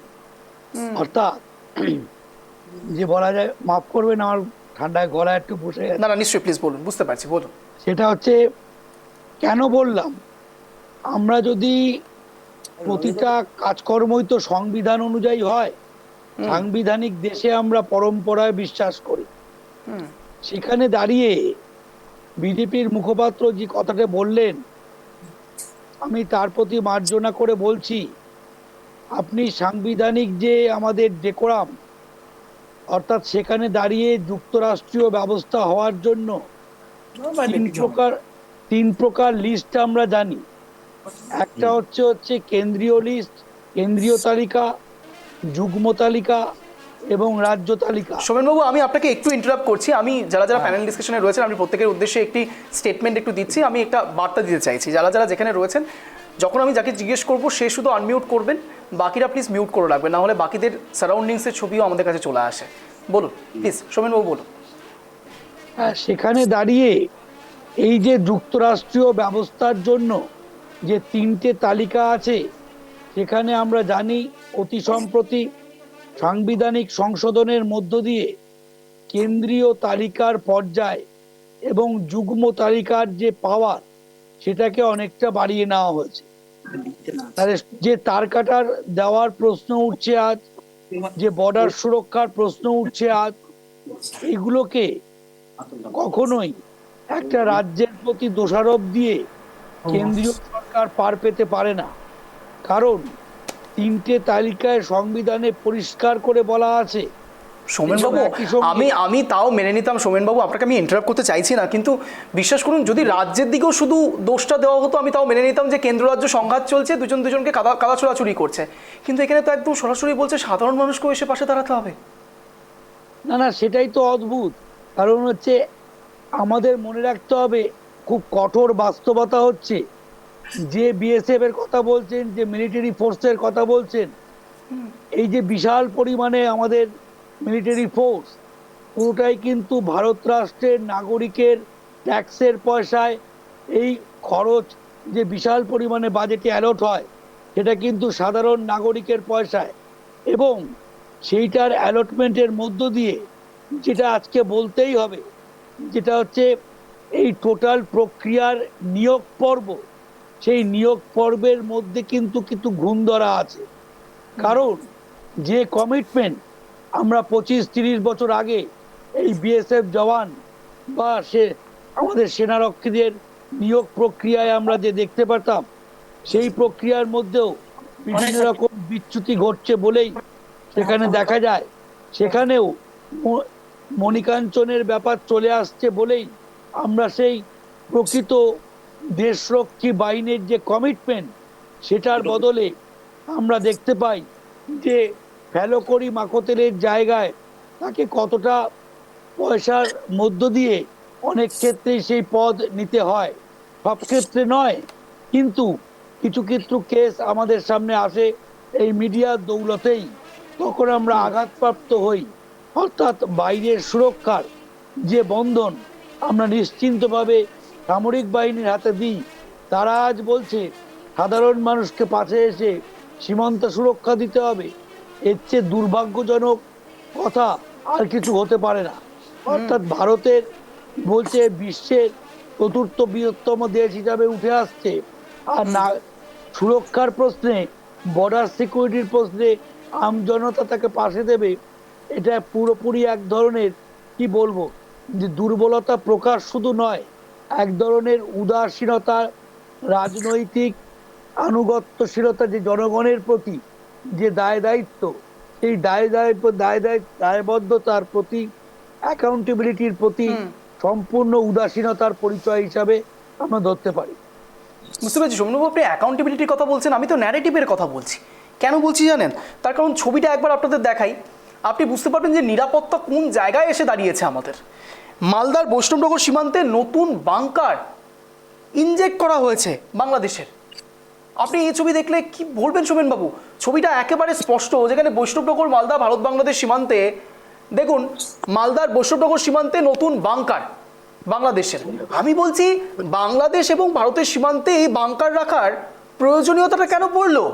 অর্থাৎ যে বলা যায়, মাফ করবেন আমার ঠান্ডায় গলা একটু বসে গেছে। না নিশ্চয়ই, প্লিজ বলুন, বুঝতে পারছি, বলুন। সেটা হচ্ছে কেন বললাম, আমরা যদি প্রতিটা কাজকর্মই তো সংবিধান অনুযায়ী হয়, সাংবিধানিক দেশে আমরা পরম্পরায় বিশ্বাস করি, সেখানে দাঁড়িয়ে বিজেপির মুখপাত্র যে কথাটা বললেন, আমি তার প্রতি মার্জনা করে বলছি, আপনি সাংবিধানিক যে আমাদের ডেকোরাম, অর্থাৎ সেখানে দাঁড়িয়ে যুক্তরাষ্ট্রীয় ব্যবস্থা হওয়ার জন্য তিন প্রকার লিস্ট আমরা জানি। একটা হচ্ছে কেন্দ্রীয় লিস্ট, কেন্দ্রীয় তালিকা, যুগ্ম তালিকা এবং রাজ্য তালিকা। সোমেনবাবু, আমি আপনাকে একটু ইন্টারাপ্ট করছি। আমি যারা প্যানেল ডিসকাশনে রয়েছেন, আমি প্রত্যেকের উদ্দেশ্যে একটি স্টেটমেন্ট একটু দিচ্ছি। আমি একটা বার্তা দিতে চাইছি যারা যেখানে রয়েছেন, যখন আমি যাকে জিজ্ঞেস করবো সে শুধু আনমিউট করবেন, বাকিরা প্লিজ মিউট করে রাখবেন, না হলে বাকিদের সারাউন্ডিংসের ছবিও আমাদের কাছে চলে আসে। বলুন প্লিজ, সোমেনবাবু বলুন। হ্যাঁ, সেখানে দাঁড়িয়ে এই যে যুক্তরাষ্ট্রীয় ব্যবস্থার জন্য যে তিনটে তালিকা আছে, সেখানে আমরা জানি অতি সম্প্রতি সাংবিধানিক সংশোধনের মধ্য দিয়ে কেন্দ্রীয় তালিকার পর্যায় এবং যুগ্ম তালিকার যে পাওয়ার, সেটাকে অনেকটা বাড়িয়ে নেওয়া হয়েছে। তাহলে যে তার কাটার দেওয়ার প্রশ্ন উঠছে আজ, যে বর্ডার সুরক্ষার প্রশ্ন উঠছে আজ, এগুলোকে কখনোই একটা রাজ্যের প্রতি দোষারোপ দিয়ে কেন্দ্রীয় সরকার পার পেতে পারে না। কারণ তিনটে তালিকায় সংবিধানে পরিষ্কার করে বলা আছে। সোমেনবাবু, আমি তাও মেনে নিতাম সোমেনবাবু, আপনাকে আমি ইন্টারাপ্ট করতে চাইছি না, কিন্তু বিশ্বাস করুন যদি রাজ্যের দিকেও শুধু দোষটা দেওয়া হতো আমি তাও মেনে নিতাম যে কেন্দ্র রাজ্য সংঘাত চলছে, দুজনকে কাদা ছোড়াছুড়ি করছে, কিন্তু এখানে তো একদম সরাসরি বলছে সাধারণ মানুষকেও এসে পাশে দাঁড়াতে হবে। না, সেটাই তো অদ্ভুত। কারণ হচ্ছে আমাদের মনে রাখতে হবে, খুব কঠোর বাস্তবতা হচ্ছে যে বিএসএফ এর কথা বলছেন, যে মিলিটারি ফোর্সের কথা বলছেন, এই যে বিশাল পরিমাণে আমাদের মিলিটারি ফোর্স, পুরোটাই কিন্তু ভারত রাষ্ট্রের নাগরিকের ট্যাক্সের পয়সায় এই খরচ যে বিশাল পরিমাণে বাজেটে অ্যালট হয় সেটা কিন্তু সাধারণ নাগরিকের পয়সায়, এবং সেইটার অ্যালটমেন্টের মধ্য দিয়ে যেটা আজকে বলতেই হবে, যেটা হচ্ছে এই টোটাল প্রক্রিয়ার নিয়োগ পর্ব, সেই নিয়োগ পর্বের মধ্যে কিন্তু কিছু ঘুণ ধরা আছে। কারণ যে কমিটমেন্ট আমরা 25-30 বছর আগে এই বিএসএফ জওয়ান বা আমাদের সেনারক্ষীদের নিয়োগ প্রক্রিয়ায় আমরা যে দেখতে পারতাম, সেই প্রক্রিয়ার মধ্যেও বিভিন্ন রকম বিচ্যুতি ঘটছে বলেই সেখানে দেখা যায়, সেখানেও মণিকাঞ্চনের ব্যাপার চলে আসছে বলেই আমরা সেই প্রকৃত দেশরক্ষী বাহিনীর যে কমিটমেন্ট সেটার বদলে আমরা দেখতে পাই যে ফেলকরি মাকতেলের জায়গায় তাকে কতটা পয়সার মধ্য দিয়ে অনেক ক্ষেত্রেই সেই পদ নিতে হয়, সব ক্ষেত্রে নয়, কিন্তু কিছু কিছু কেস আমাদের সামনে আসে এই মিডিয়ার দৌলতেই, তখন আমরা আঘাতপ্রাপ্ত হই। অর্থাৎ বাইরের সুরক্ষার যে বন্ধন আমরা নিশ্চিন্তভাবে সামরিক বাহিনীর হাতে দিই, তারা আজ বলছে সাধারণ মানুষকে পাশে এসে সীমান্ত সুরক্ষা দিতে হবে। এর চেয়ে দুর্ভাগ্যজনক কথা আর কিছু হতে পারে না। অর্থাৎ ভারতের বলছে বিশ্বের চতুর্থ বৃহত্তম দেশ হিসাবে উঠে আসছে, আর না সুরক্ষার প্রশ্নে, বর্ডার সিকিউরিটির প্রশ্নে আমজনতা তাকে পাশে দেবে, এটা পুরোপুরি এক ধরনের কি বলবো যে দুর্বলতা প্রকাশ শুধু নয়, এক ধরনের উদাসীনতা, রাজনৈতিক আনুগত্যশীলতা, যে জনগণের প্রতি যে দায় দায়িত্ব, সেই দায়বদ্ধতার প্রতি, অ্যাকাউন্টেবিলিটির প্রতি সম্পূর্ণ উদাসীনতার পরিচয় হিসাবে আমরা ধরতে পারি। বুঝতে পেরেছি সোমনবাবু, আপনি অ্যাকাউন্টেবিলিটির কথা বলছেন, আমি তো ন্যারেটিভের কথা বলছি। কেন বলছি জানেন? তার কারণ ছবিটা একবার আপনাদের দেখাই, আপনি বুঝতে পারবেন যে নিরাপত্তা কোন জায়গায় এসে দাঁড়িয়েছে আমাদের। মালদার বৈষ্ণবনগর সীমান্তে নতুন বাংকার ইনজেক্ট করা হয়েছে বাংলাদেশের। আপনি এই ছবি দেখলে কি বলবেন সোমেনবাবু? ছবিটা একেবারে স্পষ্ট, যেখানে বৈষ্ণবনগর মালদা ভারত বাংলাদেশ সীমান্তে, দেখুন মালদার বৈষ্ণবনগর সীমান্তে নতুন বাংকার বাংলাদেশের। আমি বলছি বাংলাদেশ এবং ভারতের সীমান্তে এই বাংকার রাখার প্রয়োজনীয়তাটা কেন পড়লো?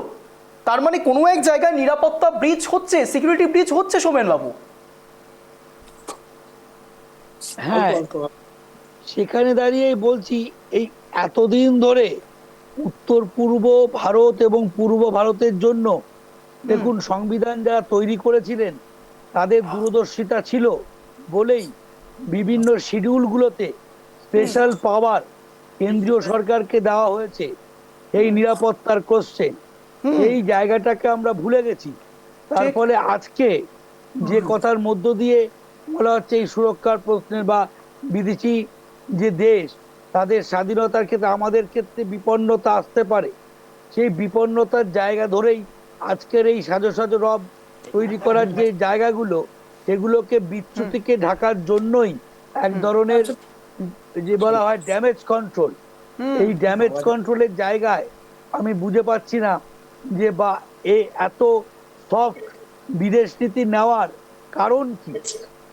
তার মানে কোনো এক জায়গায় নিরাপত্তা ব্রিজ হচ্ছে, সিকিউরিটি ব্রিজ হচ্ছে সোমেনবাবু। হ্যাঁ, সেখানে দাঁড়িয়ে বলছি এই এতদিন ধরে উত্তর পূর্ব ভারত এবং পূর্ব ভারতের জন্য দেখুন সংবিধান যারা তৈরি করেছিলেন তাদের দূরদর্শিতা ছিল বলেই বিভিন্ন শিডিউলগুলোতে স্পেশাল পাওয়ার কেন্দ্রীয় সরকারকে দেওয়া হয়েছে এই নিরাপত্তার কোশ্চেন। এই জায়গাটাকে আমরা ভুলে গেছি। তার ফলে আজকে যে কথার মধ্য দিয়ে বলা হচ্ছে এই সুরক্ষার প্রশ্নে বা বিদেশি যে দেশ তাদের স্বাধীনতার ক্ষেত্রে আমাদের ক্ষেত্রে বিপন্নতা আসতে পারে, সেই বিপন্নতার জায়গা ধরেই আজকের এই সাজো সাজো রব তৈরি করার যে জায়গাগুলো, সেগুলোকে বিচ্যুতিকে ঢাকার জন্যই এক ধরনের যে বলা হয় ড্যামেজ কন্ট্রোল, এই ড্যামেজ কন্ট্রোলের জায়গায় আমি বুঝে পাচ্ছি না যে বা এত সফট বিদেশ নীতি নেওয়ার কারণ কি।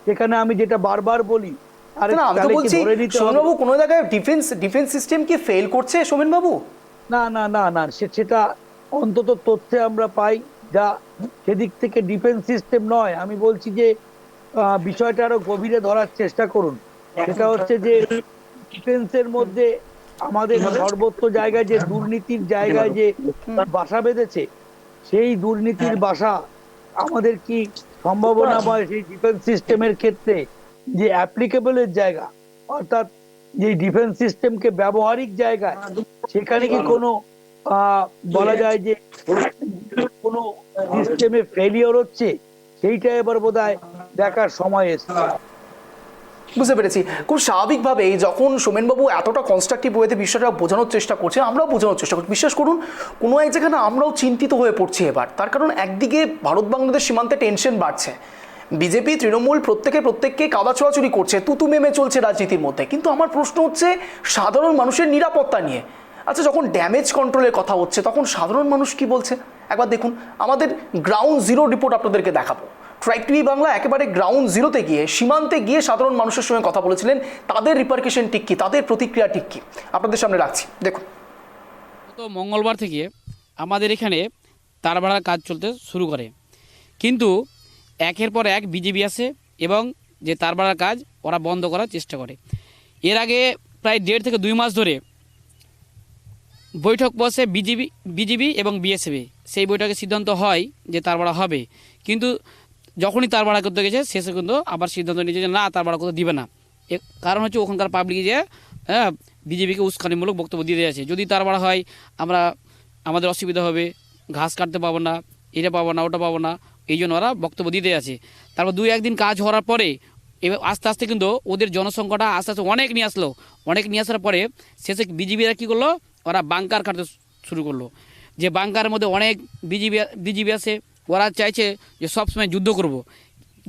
সেখানে আমি যেটা বারবার বলি, আমি তো বলছি সোমেনবাবু কোনো জায়গায় ডিফেন্স সিস্টেম কি ফেল করছে সোমেনবাবু? না না না না, সেটা অন্তত তথ্যে আমরা পাই যা সেদিক থেকে ডিফেন্স সিস্টেম নয়। আমি বলছি যে বিষয়টা আরো গভীরে ধরার চেষ্টা করুন। সেটা হচ্ছে যে ডিফেন্সের মধ্যে আমাদের সর্বত্র জায়গায় যে দুর্নীতির জায়গায় যে বাসা বেঁধেছে, সেই দুর্নীতির বাসা আমাদের কি সম্ভাবনা বা সেই ডিফেন্স সিস্টেমের ক্ষেত্রে যে অ্যাপ্লিকেবলের জায়গা, অর্থাৎ যে ডিফেন্স সিস্টেমকে ব্যবহারিক জায়গায়, সেখানে কি কোনো বলা যায় যে কোনো সিস্টেমে ফেলিওর হচ্ছে, সেইটা এবার বোধহয় দেখার সময় এসেছে। বুঝতে পেরেছি। খুব স্বাভাবিকভাবেই যখন সোমেনবাবু এতটা কনস্ট্রাকটিভ ওয়েতে বিষয়টা বোঝানোর চেষ্টা করছে, আমরাও বোঝানোর চেষ্টা করছি। বিশ্বাস করুন কোনো এক জায়গায় না আমরাও চিন্তিত হয়ে পড়ছি এবার। তার কারণ একদিকে ভারত বাংলাদেশ সীমান্তে টেনশন বাড়ছে, বিজেপি তৃণমূল প্রত্যেককে কাদা ছোড়াছুড়ি করছে, তুতু মেমে চলছে রাজনীতির মধ্যে। কিন্তু আমার প্রশ্ন হচ্ছে সাধারণ মানুষের নিরাপত্তা নিয়ে। আচ্ছা, যখন ড্যামেজ কন্ট্রোলের কথা হচ্ছে তখন সাধারণ মানুষ কি বলছে একবার দেখুন। আমাদের গ্রাউন্ড জিরো রিপোর্ট আপনাদেরকে দেখাবো। ট্রাইব টিভি বাংলা একেবারে গ্রাউন্ড জিরোতে গিয়ে সীমান্তে গিয়ে সাধারণ মানুষের সঙ্গে কথা বলেছিলেন। তাদের রিপারকেশন ঠিক কী, তাদের প্রতিক্রিয়া ঠিক কী, আপনাদের সামনে রাখছি, দেখুন। তো মঙ্গলবার থেকে আমাদের এখানে তার ভাড়ার কাজ চলতে শুরু করে, কিন্তু একের পর এক বিজেপি আসে এবং যে তার ভাড়ার কাজ ওরা বন্ধ করার চেষ্টা করে। এর আগে প্রায় 1.5 থেকে 2 মাস ধরে বৈঠক বসে বিজেপি এবং বিএসএফ। সেই বৈঠকে সিদ্ধান্ত হয় যে তার ভাড়া হবে, কিন্তু যখনই তার ভাড়া করতে গেছে শেষে কিন্তু আবার সিদ্ধান্ত নিয়েছে যে না, তার ভাড়া করতে দিবে না। কারণ হচ্ছে ওখানকার পাবলিক যে বিজেপিকে উস্কানিমূলক বক্তব্য দিয়ে আছে, যদি তার ভাড়া হয় আমাদের অসুবিধা হবে, ঘাস কাটতে পাবো না, এটা পাবো না, ওটা পাবো না, এই জন্য ওরা বক্তব্য দিতে আছে। তারপর 2-1 দিন কাজ হওয়ার পরে এবার আস্তে আস্তে কিন্তু ওদের জনসংখ্যাটা আস্তে আস্তে অনেক নিয়ে আসার পরে শেষে বিজেপিরা কী করলো, ওরা বাংকার কাটতে শুরু করলো। যে বাংকারের মধ্যে অনেক বিজেপি আছে, ওরা চাইছে যে সবসময় যুদ্ধ করব,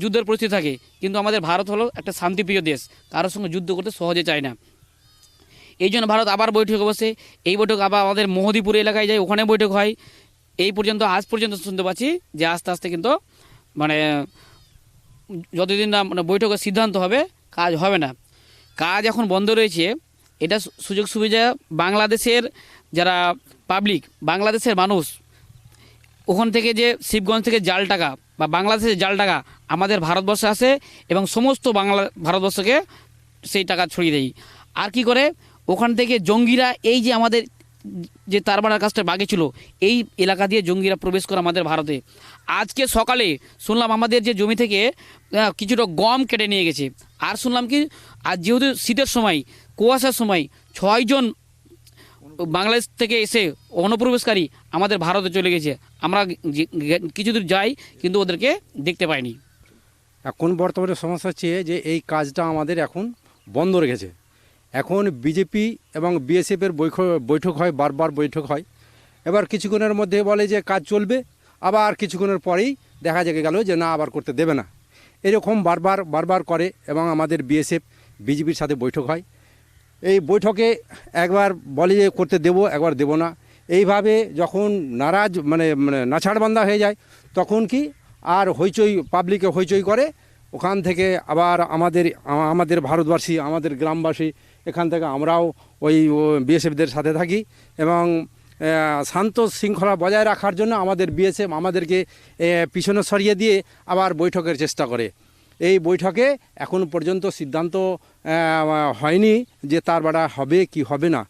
যুদ্ধের পরিস্থিতি থাকে, কিন্তু আমাদের ভারত হলো একটা শান্তিপ্রিয় দেশ, কারোর সঙ্গে যুদ্ধ করতে সহজে চায় না। এই জন্য ভারত আবার বৈঠকে বসে, এই বৈঠক আবার আমাদের মোহদীপুর এলাকায় যায়, ওখানে বৈঠক হয়। আজ পর্যন্ত শুনতে পাচ্ছি যে আস্তে আস্তে কিন্তু মানে যতদিন না বৈঠকের সিদ্ধান্ত হবে কাজ হবে না। কাজ এখন বন্ধ রয়েছে। এটা সুযোগ সুবিধা বাংলাদেশের যারা পাবলিক, বাংলাদেশের মানুষ, ওখান থেকে যে শিবগঞ্জ থেকে জাল টাকা বা বাংলাদেশের জাল টাকা আমাদের ভারতবর্ষে আসে এবং সমস্ত ভারতবর্ষকে সেই টাকা ছড়িয়ে দেয়। আর কি করে ওখান থেকে জঙ্গিরা, এই যে আমাদের যে তারবাড়ার কাজটা বাকি ছিল, এই এলাকা দিয়ে জঙ্গিরা প্রবেশ করে আমাদের ভারতে। আজকে সকালে শুনলাম আমাদের যে জমি থেকে কিছুটা গম কেটে নিয়ে গেছে। আর শুনলাম কি, আর যেহেতু শীতের সময়, কুয়াশার সময় 6 জন বাংলাদেশ থেকে এসে অনুপ্রবেশকারী আমাদের ভারতে চলে গেছে। আমরা কিছু দূর যাই কিন্তু ওদেরকে দেখতে পাইনি। এখন বর্তমানে সমস্যা হচ্ছে যে এই কাজটা আমাদের এখন বন্ধ রেখেছে। এখন বিজেপি এবং বিএসএফের বৈঠক হয়, বারবার বৈঠক হয়। এবার কিছুক্ষণের মধ্যে বলে যে কাজ চলবে, আবার কিছুক্ষণের পরেই দেখা গেল যে না, আবার করতে দেবে না। এরকম বারবার করে এবং আমাদের বিএসএফ বিজেপির সাথে বৈঠক হয়। এই বৈঠকে একবার বলে যে করতে দেবো, একবার দেবো না। এইভাবে যখন নারাজ মানে নাছাড়বান্ধা হয়ে যায়, তখন কি আর হইচই, পাবলিকে হইচই করে। ওখান থেকে আবার আমাদের ভারতবাসী, আমাদের গ্রামবাসী, এখান থেকে আমরাও ওই বিএসএফদের সাথে থাকি এবং শান্ত শৃঙ্খলা বজায় রাখার জন্য আমাদের বিএসএফ আমাদেরকে পিছনে সরিয়ে দিয়ে আবার বৈঠকের চেষ্টা করে। এই বৈঠকে এখন পর্যন্ত সিদ্ধান্ত হয়নি যে তার বেড়া হবে কি হবে না,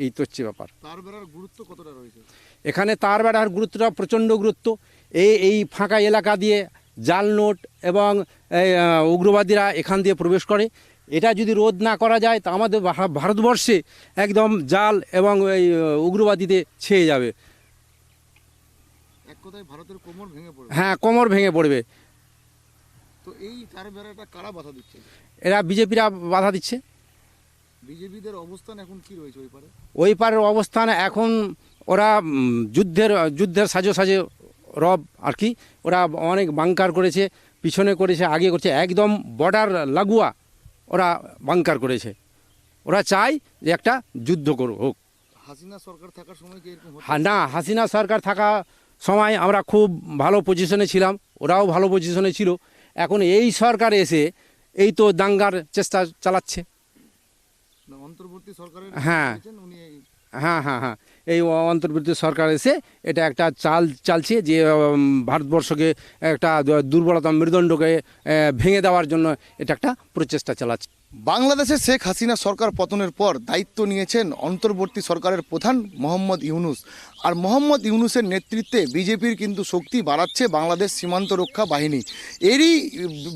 এই তো হচ্ছে ব্যাপার। তার বেড়ার গুরুত্ব কতটা রয়েছে এখানে? তার বেড়ার গুরুত্বটা প্রচণ্ড গুরুত্ব। এই ফাঁকা এলাকা দিয়ে জাল নোট এবং উগ্রবাদীরা এখান দিয়ে প্রবেশ করে। এটা যদি রোধ না করা যায় তা আমাদের ভারতবর্ষে একদম জাল এবং এই উগ্রবাদীতে ছেয়ে যাবে। এক কথায় ভারতের কোমর ভেঙে পড়বে। হ্যাঁ, কোমর ভেঙে পড়বে। তো এই তার বেড়াটা কারা বাধা দিচ্ছে? এরা বিজেপিরা বাধা দিচ্ছে। বিজেপিদের অবস্থান এখন কি রয়েছে ওই পারে? ওই পারের অবস্থান এখন ওরা যুদ্ধের সাজে রব আর কি। ওরা অনেক বাংকার করেছে, পিছনে করেছে, আগে করেছে, একদম বর্ডার লাগোয়া ওরা বাংকার করেছে। ওরা চায় যে একটা যুদ্ধ হোক। হাসিনা সরকার থাকার সময় কি এরকম হতো? না, হাসিনা সরকার থাকা সময় আমরা খুব ভালো পজিশনে ছিলাম, ওরাও ভালো পজিশনে ছিল। এখন এই সরকার এসে এই তো দাঙ্গার চেষ্টা চালাচ্ছে। না, অন্তর্বর্তী সরকারের হ্যাঁ। উনি হ্যাঁ, এই অন্তর্বর্তী সরকার এসে এটা একটা চালছে যে ভারতবর্ষকে একটা দুর্বলতা মেরুদণ্ডকে ভেঙে দেওয়ার জন্য এটা একটা প্রচেষ্টা চালাচ্ছে। বাংলাদেশে শেখ হাসিনা সরকার পতনের পর দায়িত্ব নিয়েছেন অন্তর্বর্তী সরকারের প্রধান মোহাম্মদ ইউনূস। আর মোহাম্মদ ইউনূসের নেতৃত্বে বিজেপির কিন্তু শক্তি বাড়াচ্ছে বাংলাদেশ সীমান্ত রক্ষা বাহিনী। এরই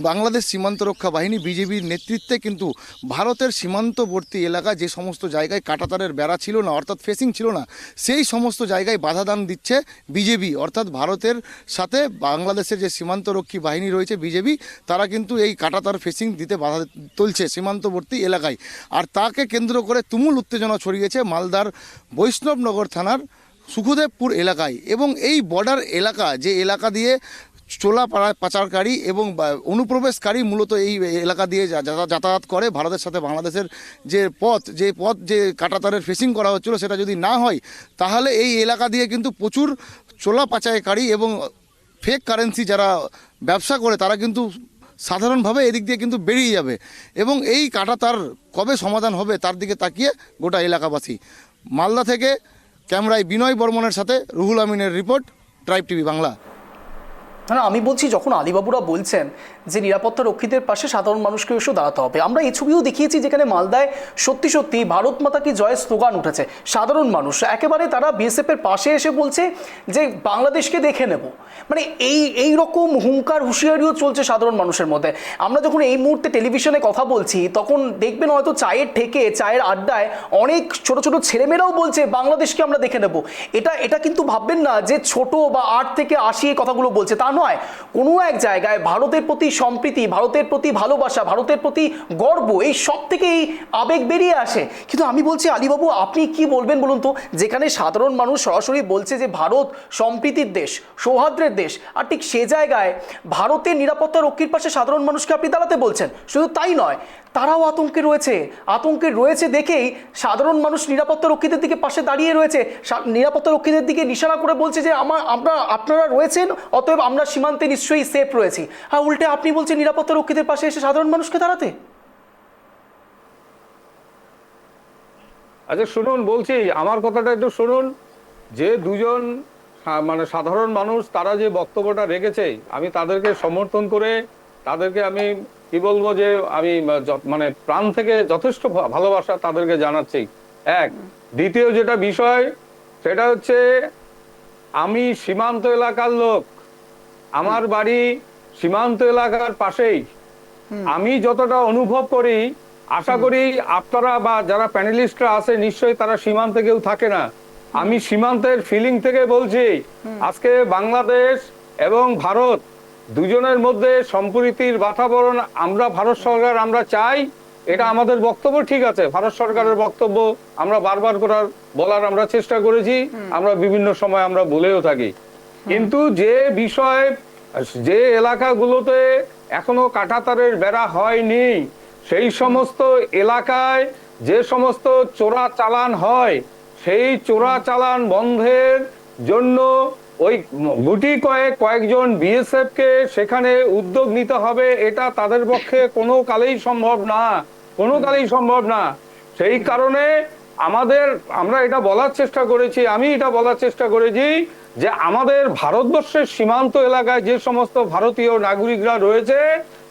বাংলাদেশ সীমান্ত রক্ষা বাহিনী বিজেপির নেতৃত্বে কিন্তু ভারতের সীমান্তবর্তী এলাকা যে সমস্ত জায়গায় কাঁটাতারের বেড়া ছিল না, অর্থাৎ ফেসিং ছিল না, সেই সমস্ত জায়গায় বাধা দান দিচ্ছে বিজেপি। অর্থাৎ ভারতের সাথে বাংলাদেশের যে সীমান্তরক্ষী বাহিনী রয়েছে বিজেপি, তারা কিন্তু এই কাঁটাতার ফেসিং দিতে বাধা তুলছে সীমান্তবর্তী এলাকায়। আর তাকে কেন্দ্র করে তুমুল উত্তেজনা ছড়িয়েছে মালদার বৈষ্ণবনগর থানার সুখদেবপুর এলাকায়। এবং এই বর্ডার এলাকা, যে এলাকা দিয়ে চোলা পাচারকারী এবং অনুপ্রবেশকারী মূলত এই এলাকা দিয়ে যাতায়াত করে ভারতের সাথে বাংলাদেশের যে পথ যে কাঁটাতারের ফেসিং করা হচ্ছিল, সেটা যদি না হয় তাহলে এই এলাকা দিয়ে কিন্তু প্রচুর চোলা পাচারকারী এবং ফেক কারেন্সি যারা ব্যবসা করে তারা কিন্তু সাধারণভাবে এদিক দিয়ে কিন্তু বেরিয়ে যাবে এবং এই কাঁটাতার কবে সমাধান হবে তার দিকে তাকিয়ে গোটা এলাকাবাসী। মালদা থেকে ক্যামেরায় বিনয় বর্মনের সাথে রুহুল আমিনের রিপোর্ট, ট্রাইব টিভি বাংলা। না, আমি বলছি যখন আলীবাবুরা বলছেন যে নিরাপত্তা রক্ষীদের পাশে সাধারণ মানুষকে এসেও দাঁড়াতে হবে, আমরা এই ছবিও দেখিয়েছি যেখানে মালদায় সত্যি সত্যি ভারত মাতা কি জয় স্লোগান উঠেছে। সাধারণ মানুষ একেবারে তারা বিএসএফের পাশে এসে বলছে যে বাংলাদেশকে দেখে নেব, মানে এই রকম হুঙ্কার হুঁশিয়ারিও চলছে সাধারণ মানুষের মধ্যে। আমরা যখন এই মুহূর্তে টেলিভিশনে কথা বলছি তখন দেখবেন হয়তো চায়ের ঠেকে চায়ের আড্ডায় অনেক ছোট ছোট ছেলেমেয়েরাও বলছে বাংলাদেশকে আমরা দেখে নেব। এটা কিন্তু ভাববেন না যে ছোট বা 8 থেকে 80 এই কথাগুলো বলছে, তা নয়। কোনো এক জায়গায় ভারতের প্রতি সম্প্রীতি, ভারতের প্রতি ভালোবাসা, ভারতের প্রতি গর্ব, এই সব থেকে এই আবেগ বেরিয়ে আসে। কিন্তু আমি বলছি আলীবাবু, আপনি কি বলবেন বলুন তো, যেখানে সাধারণ মানুষ সরাসরি বলছে যে ভারত সম্প্রীতির দেশ, সৌহার্দ্যের দেশ, আর ঠিক সে জায়গায় ভারতের নিরাপত্তা রক্ষীর পাশে সাধারণ মানুষকে আপনি দাঁড়াতে বলছেন। শুধু তাই নয়, তারাও আতঙ্কে রয়েছে দেখেই সাধারণ মানুষ নিরাপত্তা রক্ষীদের দিকে পাশে দাঁড়িয়ে রয়েছে, নিরাপত্তা রক্ষীদের দিকে নিশানা করে বলছে যে আপনারা রয়েছেন, অতএব আমরা সীমান্তে নিশ্চয়ই সেফ রয়েছি। আর উল্টে আপনি বলছেন নিরাপত্তা রক্ষীদের পাশে এসে সাধারণ মানুষকে দাঁড়াতে। আচ্ছা শুনুন, বলছি আমার কথাটা একটু শুনুন। যে দুজন মানে সাধারণ মানুষ তারা যে বক্তব্যটা রেখেছে, আমি তাদেরকে সমর্থন করে তাদেরকে আমি কি বলবো যে আমি মানে প্রাণ থেকে যথেষ্ট ভালোবাসা তাদেরকে জানাচ্ছি। এক, দ্বিতীয় যেটা বিষয় সেটা হচ্ছে আমি সীমান্ত এলাকার লোক, আমার বাড়ি সীমান্ত এলাকার পাশেই। আমি যতটা অনুভব করি, আশা করি আপনারা বা যারা প্যানেলিস্টরা আছে নিশ্চয়ই তারা সীমান্তে কেউ থাকে না। আমি সীমান্তের ফিলিং থেকে বলছি, আজকে বাংলাদেশ এবং ভারত দুজনের মধ্যে সম্প্রীতির বাতাবরণ আমরা ভারত সরকার আমরা চাই, এটা আমাদের বক্তব্য, ঠিক আছে। ভারত সরকারের বক্তব্য আমরা বারবার বলার আমরা চেষ্টা করেছি, আমরা বিভিন্ন সময় আমরা বলেও থাকি। কিন্তু যে বিষয়, যে এলাকাগুলোতে এখনো কাঁটাতারের বেড়া হয়নি, সেই সমস্ত এলাকায় যে সমস্ত চোরা চালান হয়, সেই চোরা চালান বন্ধের জন্য ওই গুটি কয়েকজন বিএসএফ কে সেখানে উদ্যোগ নিতে হবে। এটা তাদের পক্ষে কোনো কালেই সম্ভব না। সেই কারণে আমরা এটা বলার চেষ্টা করেছি, আমি এটা বলার চেষ্টা করেছি যে আমাদের ভারতবর্ষের সীমান্ত এলাকায় যে সমস্ত ভারতীয় নাগরিকরা রয়েছে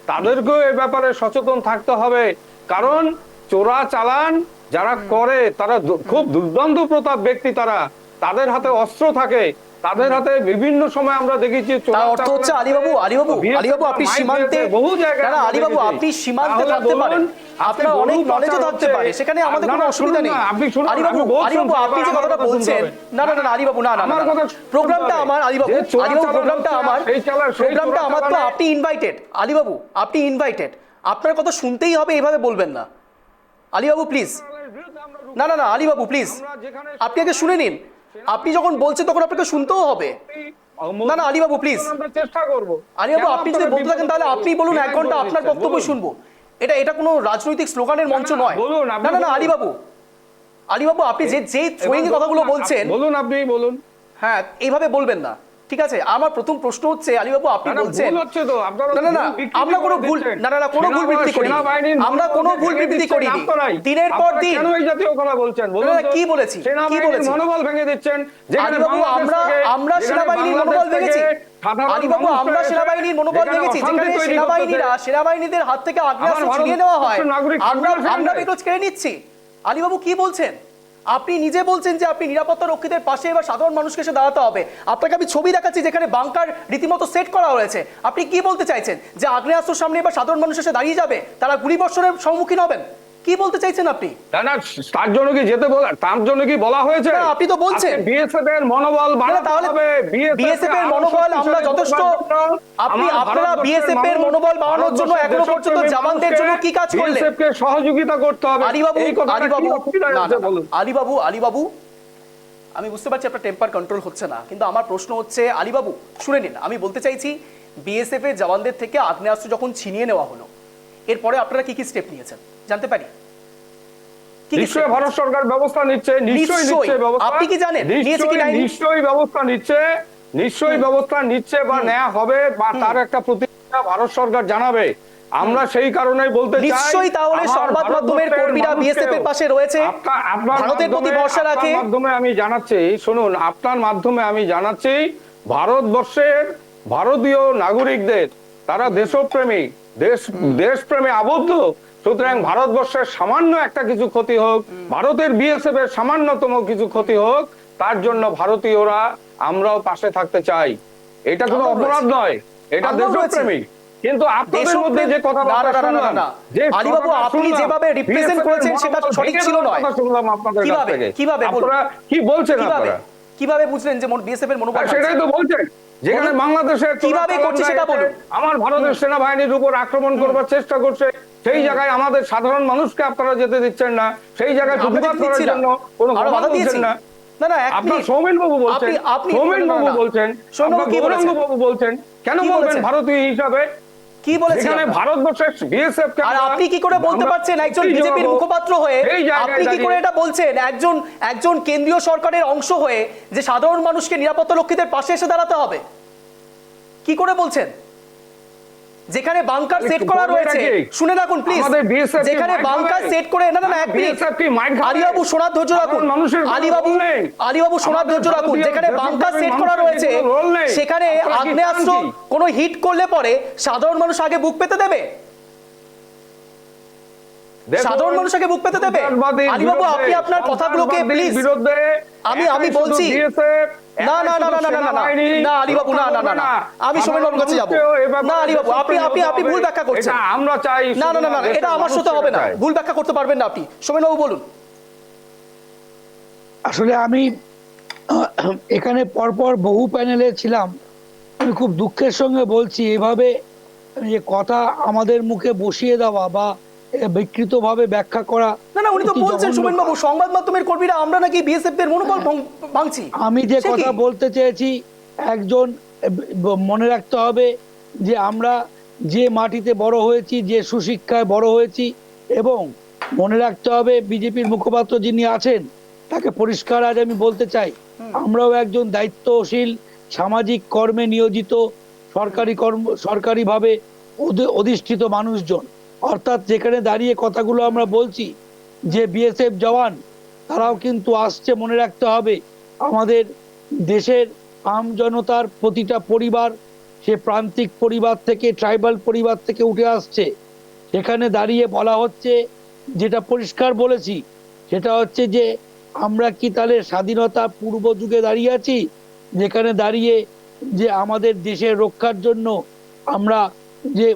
তাদেরকেও এ ব্যাপারে সচেতন থাকতে হবে। কারণ চোরা চালান যারা করে তারা খুব দুর্দান্ত প্রতাপ ব্যক্তি, তাদের হাতে অস্ত্র থাকে, তাদের হাতে বিভিন্ন সময় আমরা দেখেছি। তার অর্থ হচ্ছে আলীবাবু আপনি সীমান্তে, আলীবাবু আপনি সীমান্তে থাকতে পারেন, আপনার অনেক নলেজও থাকতে পারে, সেখানে আমাদের কোনো অসুবিধা নেই। আলীবাবু আপনি যে কথাটা বলছেন, না আলীবাবু, না প্রোগ্রামটা আমার, আলীবাবু প্রোগ্রামটা আমার, তো আপনি ইনভাইটেড। আলীবাবু আপনি ইনভাইটেড, আপনার কথা শুনতেই হবে, এইভাবে বলবেন না আলীবাবু প্লিজ। না আলীবাবু প্লিজ, আপনি আগে শুনে নিন। আপনি যখন বলছেন তখন আপনাকে শুনতেও হবে। না আলীবাবু প্লিজ, চেষ্টা করব। আলীবাবু আপনি যদি বলতে থাকেন তাহলে আপনি বলুন, 1 ঘন্টা আপনার বক্তব্য শুনবো। এটা কোনো রাজনৈতিক স্লোগানের মঞ্চ নয়। না আলীবাবু আপনি যে থ্রোয়িং এর কথাগুলো বলছেন, আপনি বলুন। হ্যাঁ, এইভাবে বলবেন না, ঠিক আছে। আমার প্রথম প্রশ্ন হচ্ছে আলীবাবু, আপনি বলছেন আমরা কোনো ভুল কোনো ভুল বিবৃতি করি, আমরা কোনো ভুল বিবৃতি করি দিনের পর দিন। কেন এই জাতীয় কথা বলছেন? কি বলেছি মনোবল ভেঙে দিচ্ছেন। আলীবাবু আমরা সেনাবাহিনীর মনোবল ভেঙেছি, আলীবাবু আমরা সেনাবাহিনীর মনোবল ভেঙেছি, যেখানে সেনাবাহিনীদের হাত থেকে আগ্নেয়াস্ত্র ছিনিয়ে নেওয়া হয়, আমরা বেকজ কেড়ে নিচ্ছি। আলীবাবু কি বলছেন? আপনি নিজে বলছেন যে আপনি নিরাপত্তা রক্ষীদের পাশে এবার সাধারণ মানুষকে এসে দাঁড়াতে হবে। আপনাকে আমি ছবি দেখাচ্ছি যেখানে বাংকার রীতিমতো সেট করা হয়েছে। আপনি কি বলতে চাইছেন যে আগ্নেয়াস্ত্রের সামনে এবার সাধারণ মানুষ এসে দাঁড়িয়ে যাবে, তারা গুলিবর্ষণের সম্মুখীন হবেন? কি বলতে চাইছেন আপনি? তার জন্য কি তার জন্য কি বলা হয়েছে? আপনি তো বলছেন বিএসএফ এর মনোবল বাড়াতে হবে। বিএসএফ এর মনোবল আমরা যথেষ্ট, আপনারা বিএসএফ এর মনোবল বাড়ানোর জন্য এখনো পর্যন্ত জওয়ানদের জন্য কি কাজ করলেন? বিএসএফ কে সহযোগিতা করতে হবে। আলীবাবু আমি বুঝতে পারছি আপনার টেম্পার কন্ট্রোল হচ্ছে না, কিন্তু আমার প্রশ্ন হচ্ছে আলীবাবু শুনে নিন, আমি বলতে চাইছি বিএসএফ এর জওয়ানদের থেকে আগ্নেয়াস্ত্র যখন ছিনিয়ে নেওয়া হলো, এরপরে আপনারা কি স্টেপ নিয়েছেন জানতে পারি? নিশ্চয়ই ভারত সরকার ব্যবস্থা নিচ্ছে, নিশ্চয়ই নিচ্ছে ব্যবস্থা। আপনি কি জানেন নিয়েছে কি না? নিশ্চয়ই ব্যবস্থা নিচ্ছে। নিশ্চয়ই ব্যবস্থা নিচ্ছে বা নেওয়া হবে বা তার একটা প্রতিক্রিয়া ভারত সরকার জানাবে। আমরা সেই কারণেই বলতে চাই নিশ্চয়ই তাহলে আমার সংবাদ মাধ্যমের ভারতবর্ষের কর্মীরা বিএসএফ এর পাশে রয়েছে, আপনার ভারতের প্রতি মাধ্যমে- ভরসা রাখে। আপনার মাধ্যমে আমি জানাচ্ছি, শুনুন, আপনার মাধ্যমে আমি জানাচ্ছি ভারতবর্ষের ভারতীয় নাগরিকদের, তারা দেশপ্রেমী, দেশপ্রেমে আবদ্ধ। সুতরাং ভারতবর্ষের সামান্য একটা কিছু ক্ষতি হোক, ভারতের বিএসএফ এর সামান্যতম কিছু ক্ষতি হোক, তার জন্য ভারতীয়রা আমরাও পাশে থাকতে চাই। এটা কোনো আমরাও অপরাধ রয়েছি। নয়, এটা আমরাও দেশপ্রেমী। কিন্তু আপনাদের মধ্যে যে দেশপ্রেম- কথাবার্তা না, না, না, না, শুনলাম, না। যে আলীবাবু, কথাটা আপনি শুনলাম, যেভাবে represent BSF এর করেছেন সেটা মনোবল সঠিক ভেঙে ছিল দেওয়ার নয়। কথা শুনলাম আপনাদের কাছ কিভাবে? থেকে। কিভাবে বলুন? আপনারা কি বলছেন কিভাবে আপনারা? কিভাবে বুঝলেন যে বিএসএফ এর মনোবল আর সেটাই তো বলছেন, যেখানে বলুন। বাংলাদেশের কিভাবে করছে সেটা বলুন। আমার ভারতের সেনাবাহিনীর উপর আক্রমণ করবার চেষ্টা করছে, সেই জায়গায় আমাদের সাধারণ মানুষকে আপনারা যেতে দিচ্ছেন না, সেই জায়গায় আমরা প্রতিবাদ যেতে করার দিচ্ছি না। জন্য কোনো আরো কথা বাধা দিয়েছি। বলছেন না। না, না, এক আপনার মিনিট। সৌমেন বাবু বলছেন, আপনি সৌমেন না, না, বাবু না। বলছেন, সৌমেন বাবু কি গৌরাঙ্গ বলেছেন? বাবু বলছেন, কেন কি বলবেন বলেছেন? ভারতীয় হিসাবে? কি বলেছেন এখানে আপনারা? ভারতবর্ষের বিএসএফ কে আর আপনি কি করে বলতে পারছেন একজন বিজেপির মুখপাত্র হয়ে, আপনি কি করে এটা বলছেন একজন কেন্দ্রীয় সরকারের অংশ হয়ে যে সাধারণ মানুষকে নিরাপত্তা রক্ষীদের পাশে এসে দাঁড়াতে হবে? কি করে বলছেন? যেখানে বাংকার সেট করা রয়েছে, শুনে রাখুন প্লিজ, আমাদের BSF কি যেখানে মাইক বাংকার খাবে? সেট করে, না না না, এক মিনিট, BSF কি মাইক খাবে? আলীবাবু শোনার ধৈর্য রাখুন, সাধারণ মানুষের কোনো আলীবাবু রোল নেই। আলীবাবু শোনার আমাদের ধৈর্য রাখুন, ভারতীয় যেখানে বাংকার দেশপ্রেমী সেট করা মানুষের রয়েছে কোনো রোল নেই। সেখানে আপনারা কি আগ্নেয়াস্ত্র চান কি? কোনো হিট করলে পরে সাধারণ মানুষ আগে বুক পেতে দেবে? দেখুন, সাধারণ মানুষ আগে বুক পেতে দেবে? সন্ত্রাসবাদীর আলীবাবু, বিরুদ্ধে- আপনি আপনার কথাগুলোকে সন্ত্রাসবাদীর প্লিজ, বিরুদ্ধে আমি একাই শুধু বলছি। BSF, না না একাই না না শুধু না না না না সেনাবাহিনী না আলীবাবু, না না না না, আমি সোমেন বাবুর কাছে যাবো। না আলীবাবু, আপনি ভুল ব্যাখ্যা করছেন। এটা আমরা চাই, না না না না, এটা আমার সাথে হবে না, চাই। ভুল ব্যাখ্যা করতে পারবেন না আপনি। সোমেন বাবু বলুন। আসলে আমি এখানে পরপর বহু প্যানেলে ছিলাম, আমি খুব দুঃখের সঙ্গে বলছি, এভাবে যে কথা আমাদের মুখে বসিয়ে দেওয়া বা বিকৃতভাবে ব্যাখ্যা করা। না না, উনি তো অতি বলছেন জঘন্য সোমেন বাবু, সংবাদ মাধ্যমের কর্মীরা আমরা নাকি বিএসএফ এর মনোবল ভাঙছি। আমি যে সে কি? কথা বলতে চেয়েছি, একজন মনে রাখতে হবে যে আমরা যে মাটিতে বড় হয়েছি, যে সুশিক্ষায় বড় হয়েছি, এবং মনে রাখতে হবে বিজেপির মুখপাত্র যিনি আছেন তাকে পরিষ্কার আজ আমি বলতে চাই, আমরাও একজন দায়িত্বশীল সামাজিক কর্মে নিয়োজিত সরকারিভাবে অধিষ্ঠিত মানুষজন। অর্থাৎ যেখানে দাঁড়িয়ে কথাগুলো আমরা বলছি যে বিএসএফ জওয়ান তারাও কিন্তু আসছে, মনে রাখতে হবে আমাদের দেশের আম জনতার প্রতিটা পরিবার, সে প্রান্তিক পরিবার থেকে ট্রাইবাল পরিবার থেকে উঠে আসছে। সেখানে দাঁড়িয়ে বলা হচ্ছে, যেটা পরিষ্কার বলেছি, সেটা হচ্ছে যে আমরা কি তাহলে স্বাধীনতা পূর্ব যুগে দাঁড়িয়ে আছি, যেখানে দাঁড়িয়ে যে আমাদের দেশের রক্ষার জন্য আমরা যে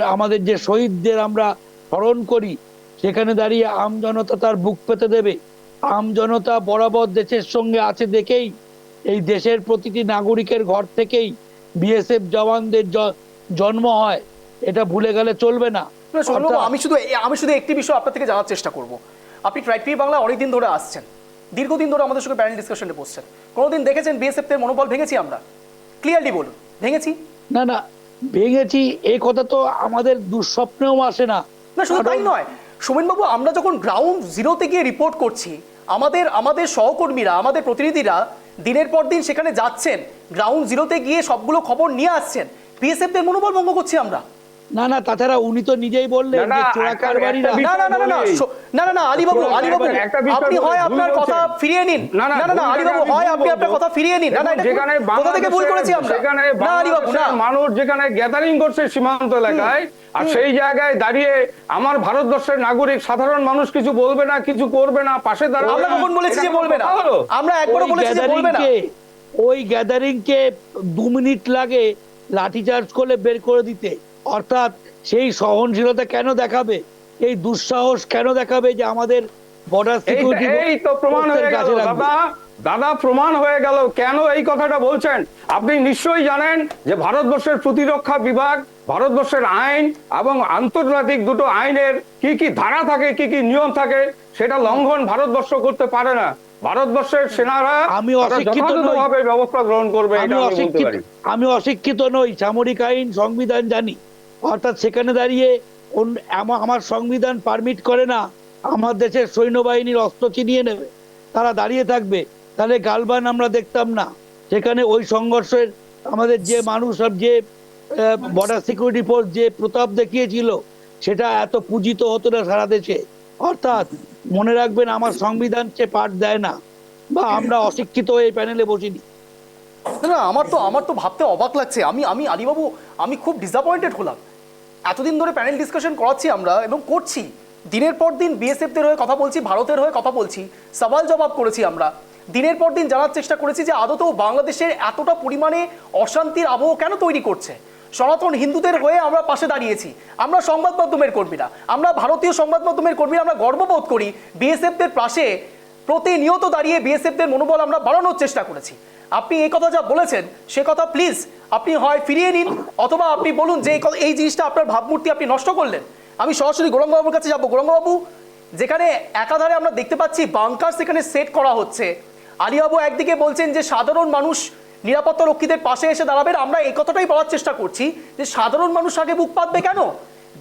আমাদের যে শহীদদের আমরা স্মরণ করি, সেখানে দাঁড়িয়ে আম জনতা তার বুক পেতে দেবে? আম জনতা বরাবর দেশের সঙ্গে আছে দেখেই এই দেশের প্রতিটি নাগরিকের ঘর থেকেই বিএসএফ জওয়ানদের জন্ম হয়, এটা ভুলে গেলে চলবে না। না, সোমেন বাবু, আমি শুধু একটি বিষয় আপনার থেকে জানার চেষ্টা করব। আপনি ট্রাইব টিভি বাংলা অনেকদিন ধরে আসছেন, দীর্ঘদিন ধরে আমাদের সঙ্গে প্যানেল ডিসকাশনে বসছেন, কোনোদিন দেখেছেন বিএসএফ এর মনোবল ভেঙেছি আমরা? ক্লিয়ারলি বলুন, ভেঙেছি? না না, ভেঙেছি এই কথা তো আমাদের দুঃস্বপ্নেও আসে না। না, শুধু তাই নয় সোমেন বাবু, আমরা যখন গ্রাউন্ড জিরোতে গিয়ে রিপোর্ট করছি, আমাদের সহকর্মীরা, আমাদের প্রতিনিধিরা দিনের পর দিন সেখানে যাচ্ছেন, গ্রাউন্ড জিরোতে গিয়ে সবগুলো খবর নিয়ে আসছেন, বিএসএফ এর মনোবল ভঙ্গ করছি আমরা? না না, তাছাড়া উনি তো নিজেই বললেন যে চোরা কারবারিরা। না না না না না না না, আলীবাবু, আপনি হয় আপনার কথা ফিরিয়ে নিন। না না না, আলীবাবু, হয় আপনি আপনার কথা ফিরিয়ে নিন। না না, যেখানে কোথা থেকে ভুল করেছি আমরা? সেখানে না আলীবাবু, না, মানুষ যেখানে গ্যাদারিং করছে সীমান্ত এলাকায়, আর সেই জায়গায় দাঁড়িয়ে আমার ভারতবর্ষের নাগরিক সাধারণ মানুষ কিছু বলবে না, কিছু করবে না, পাশে দাঁড়াবে। আমরা কখন বলেছি যে বলবে না? আমরা একবারও বলেছি যে বলবে না। ওই গ্যাদারিং কে 2 মিনিট লাগে লাঠিচার্জ করলে বের করে দিতে। অর্থাৎ সেই সহনশীলতা কেন দেখাবে, এই দুঃসাহস কেন দেখাবে যে আমাদের বর্ডার সিকিউরিটি? এই তো প্রমাণ হয়ে গেল দাদা, প্রমাণ হয়ে গেল কেন এই কথাটা বলছেন। আপনি নিশ্চয়ই জানেন যে ভারতবর্ষের প্রতিরক্ষা বিভাগ, ভারতবর্ষের আইন এবং আন্তর্জাতিক দুটো আইনের কি কি ধারা থাকে, কি কি নিয়ম থাকে, সেটা লঙ্ঘন ভারতবর্ষ করতে পারে না। ভারতবর্ষের সেনারা যথাযথভাবে ব্যবস্থা গ্রহণ করবে, এটা আমি বলতে পারি। আমি অশিক্ষিত নই, সামরিক আইন সংবিধান জানি। অর্থাৎ সেখানে দাঁড়িয়ে আমার সংবিধান পারমিট করে না আমার দেশের সৈন্যবাহিনীর অস্ত্র চিনিয়ে নেবে, তারা দাঁড়িয়ে থাকবে, তাহলে গালবান আমরা দেখতাম না। সেখানে ওই সংঘর্ষের আমাদের যে মানুষ আর যে বর্ডার সিকিউরিটি ফোর্স যে প্রতাপ দেখিয়েছিল সেটা এত পূজিত হতো না সারা দেশে। অর্থাৎ মনে রাখবেন, আমার সংবিধান সে পাঠ দেয় না, বা আমরা অশিক্ষিত হয়ে এই প্যানেলে বসিনি। না না, আমার তো ভাবতে অবাক লাগছে। আমি আলিবাবু, আমি খুব ডিসঅ্যাপয়েন্টেড হলাম। এতদিন ধরে প্যানেল ডিসকাশন করাচ্ছি আমরা এবং করছি, দিনের পর দিন বিএসএফদের হয়ে কথা বলছি, ভারতের হয়ে কথা বলছি, সওয়াল জবাব করেছি আমরা, দিনের পর দিন জানার চেষ্টা করেছি যে আদতেও বাংলাদেশের এতটা পরিমাণে অশান্তির আবহ কেন তৈরি করছে। সনাতন হিন্দুদের হয়ে আমরা পাশে দাঁড়িয়েছি, আমরা সংবাদ মাধ্যমের কর্মীরা, আমরা ভারতীয় সংবাদ মাধ্যমের কর্মীরা, আমরা গর্ববোধ করি বিএসএফদের পাশে প্রতিনিয়ত দাঁড়িয়ে বিএসএফদের মনোবল আমরা বাড়ানোর চেষ্টা করেছি। আপনি এই কথা যা বলেছেন সে কথা প্লিজ আপনি হয় ফিরিয়ে নিন, অথবা আপনি বলুন যে এই জিনিসটা আপনার ভাবমূর্তি আপনি নষ্ট করলেন। আমি সরাসরি গৌরাঙ্গবাবুর কাছে যাবো। গৌরাঙ্গবাবু, যেখানে একাধারে আমরা দেখতে পাচ্ছি বাংকার সেখানে সেট করা হচ্ছে, আলিবাবু একদিকে বলছেন যে সাধারণ মানুষ নিরাপত্তা রক্ষীদের পাশে এসে দাঁড়াবেন, আমরা এই কথাটাই বলার চেষ্টা করছি যে সাধারণ মানুষ আগে বুক পাতবে কেন?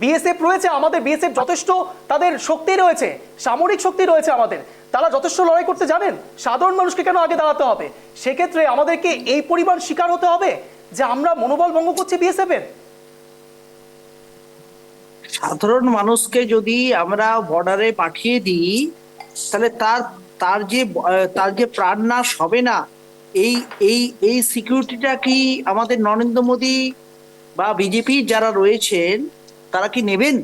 বিএসএফ রয়েছে, আমাদের বিএসএফ যথেষ্ট তাদের শক্তি রয়েছে, সামরিক শক্তি রয়েছে আমাদের, তারা যথেষ্ট লড়াই করতে জানেন। সাধারণ মানুষকে কেন আগে দাঁড়াতে হবে? সেক্ষেত্রে আমাদেরকে এই পরিমাণ শিকার হতে হবে যে আমরা মনোবল ভঙ্গ করছি বিএসএফ এর। সাধারণ মানুষকে যদি আমরা বর্ডারে পাঠিয়ে দিই তাহলে তার যে প্রাণনাশ হবে না, এই সিকিউরিটিটা কি আমাদের নরেন্দ্র মোদী বা বিজেপি যারা রয়েছেন তারা কি নেবেন?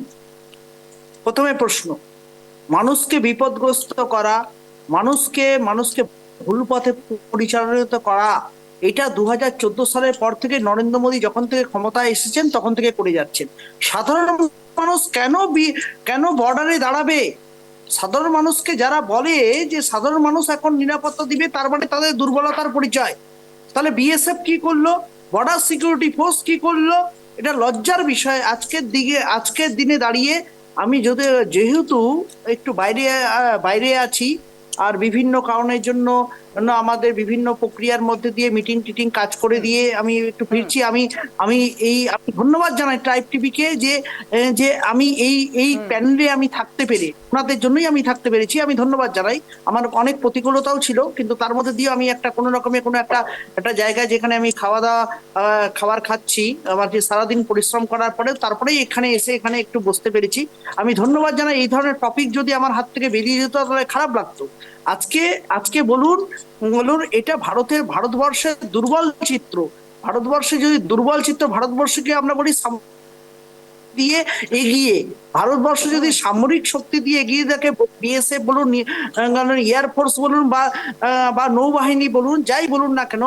প্রথমে প্রশ্ন। মানুষকে বিপদগ্রস্ত করা, মানুষকে ভুল পথে পরিচালিত করা, এটা 2014 সালের পর থেকে নরেন্দ্র মোদী যখন থেকে ক্ষমতায় এসেছেন তখন থেকে করে যাচ্ছেন। সাধারণ মানুষ কেন বর্ডারে দাঁড়াবে? সাধারণ মানুষকে যারা বলে যে সাধারণ মানুষ এখন নিরাপত্তা দিবে, তার মানে তাদের দুর্বলতার পরিচয়। তাহলে বিএসএফ কি করলো, বর্ডার সিকিউরিটি ফোর্স কি করলো? এটা লজ্জার বিষয়। আজকের দিনে দাঁড়িয়ে আমি যেহেতু একটু বাইরে আছি, আর বিভিন্ন কারণের জন্য আমাদের বিভিন্ন প্রক্রিয়ার মধ্যে দিয়ে মিটিং টিটিং কাজ করে দিয়ে আমি একটু ফিরছি। আমি ধন্যবাদ জানাই ট্রাইব টিভিকে যে আমি এই প্যানেলে আমি থাকতে পেরে, ওনাদের জন্যই আমি থাকতে পেরেছি। আমি ধন্যবাদ জানাই। আমার অনেক প্রতিকূলতাও ছিল, কিন্তু তার মধ্যে দিয়ে আমি কোনো রকমের একটা জায়গায় যেখানে আমি খাবার খাচ্ছি, আমার যে সারাদিন পরিশ্রম করার পরে তারপরেই এখানে একটু বসতে পেরেছি। আমি ধন্যবাদ জানাই। এই ধরনের টপিক যদি আমার হাত থেকে বেরিয়ে যেত তাহলে খারাপ লাগতো। আজকে বলুন এটা ভারতবর্ষের দুর্বল চিত্র। ভারতবর্ষে যদি দুর্বল চিত্র, ভারতবর্ষকে আমরা বলি দিয়ে এগিয়ে, ভারতবর্ষ যদি সামরিক শক্তি দিয়ে এগিয়ে থাকে, বিএসএফ বলুন, এয়ারফোর্স বলুন বা নৌবাহিনী বলুন, যাই বলুন না কেন,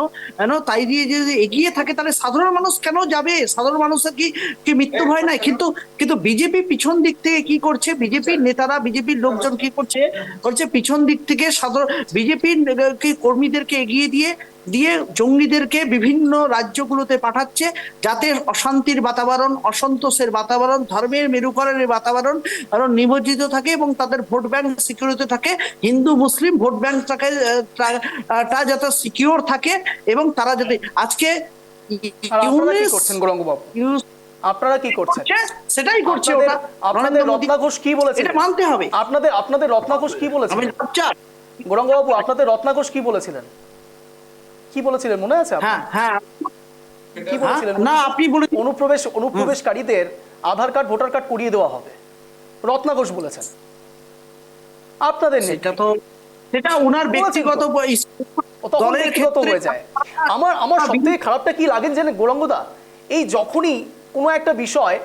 তাই দিয়ে যদি এগিয়ে থাকে তাহলে সাধারণ মানুষ কেন যাবে? সাধারণ মানুষের কি মৃত্যু ভয় নাই? কিন্তু বিজেপি পিছন দিক থেকে কি করছে? বিজেপির নেতারা, বিজেপির লোকজন কি করছে পিছন দিক থেকে বিজেপির কর্মীদেরকে এগিয়ে দিয়ে জঙ্গিদেরকে বিভিন্ন রাজ্যগুলোতে পাঠাচ্ছে, যাতে অশান্তির বাতাবরণ, অসন্তোষের বাতাবরণ, ধর্মের মেরুকরণের বাতাবরণ নিমজ্জিত থাকে এবং তাদের ভোট ব্যাংক সিকিউরিটি থাকে, হিন্দু মুসলিম ভোট ব্যাংকটাকে যাতে সিকিউর থাকে, এবং তারা যাতে আজকে আপনারা কি করছেন সেটাই করছে। আপনাদের রত্না ঘোষ কি বলেছেন এটা মানতে হবে। আপনাদের রত্না ঘোষ কি বলেছেন? গৌরাঙ্গবাবু, আপনাদের রত্না ঘোষ কি বলেছিলেন মনে আছে? কি বলেছিলেন? না, আপনি বলে অনুপ্রবেশকারীদের আধার কার্ড, ভোটার কার্ড করিয়ে দেওয়া হবে, রত্না ঘোষ বলেছেন। আপনাদের সেটা ওনার ব্যক্তিগত হয়ে যায়। আমার সবথেকে খারাপটা কি লাগেন জানেন গৌরাঙ্গদা? এই যখনই কোনো একটা বিষয়,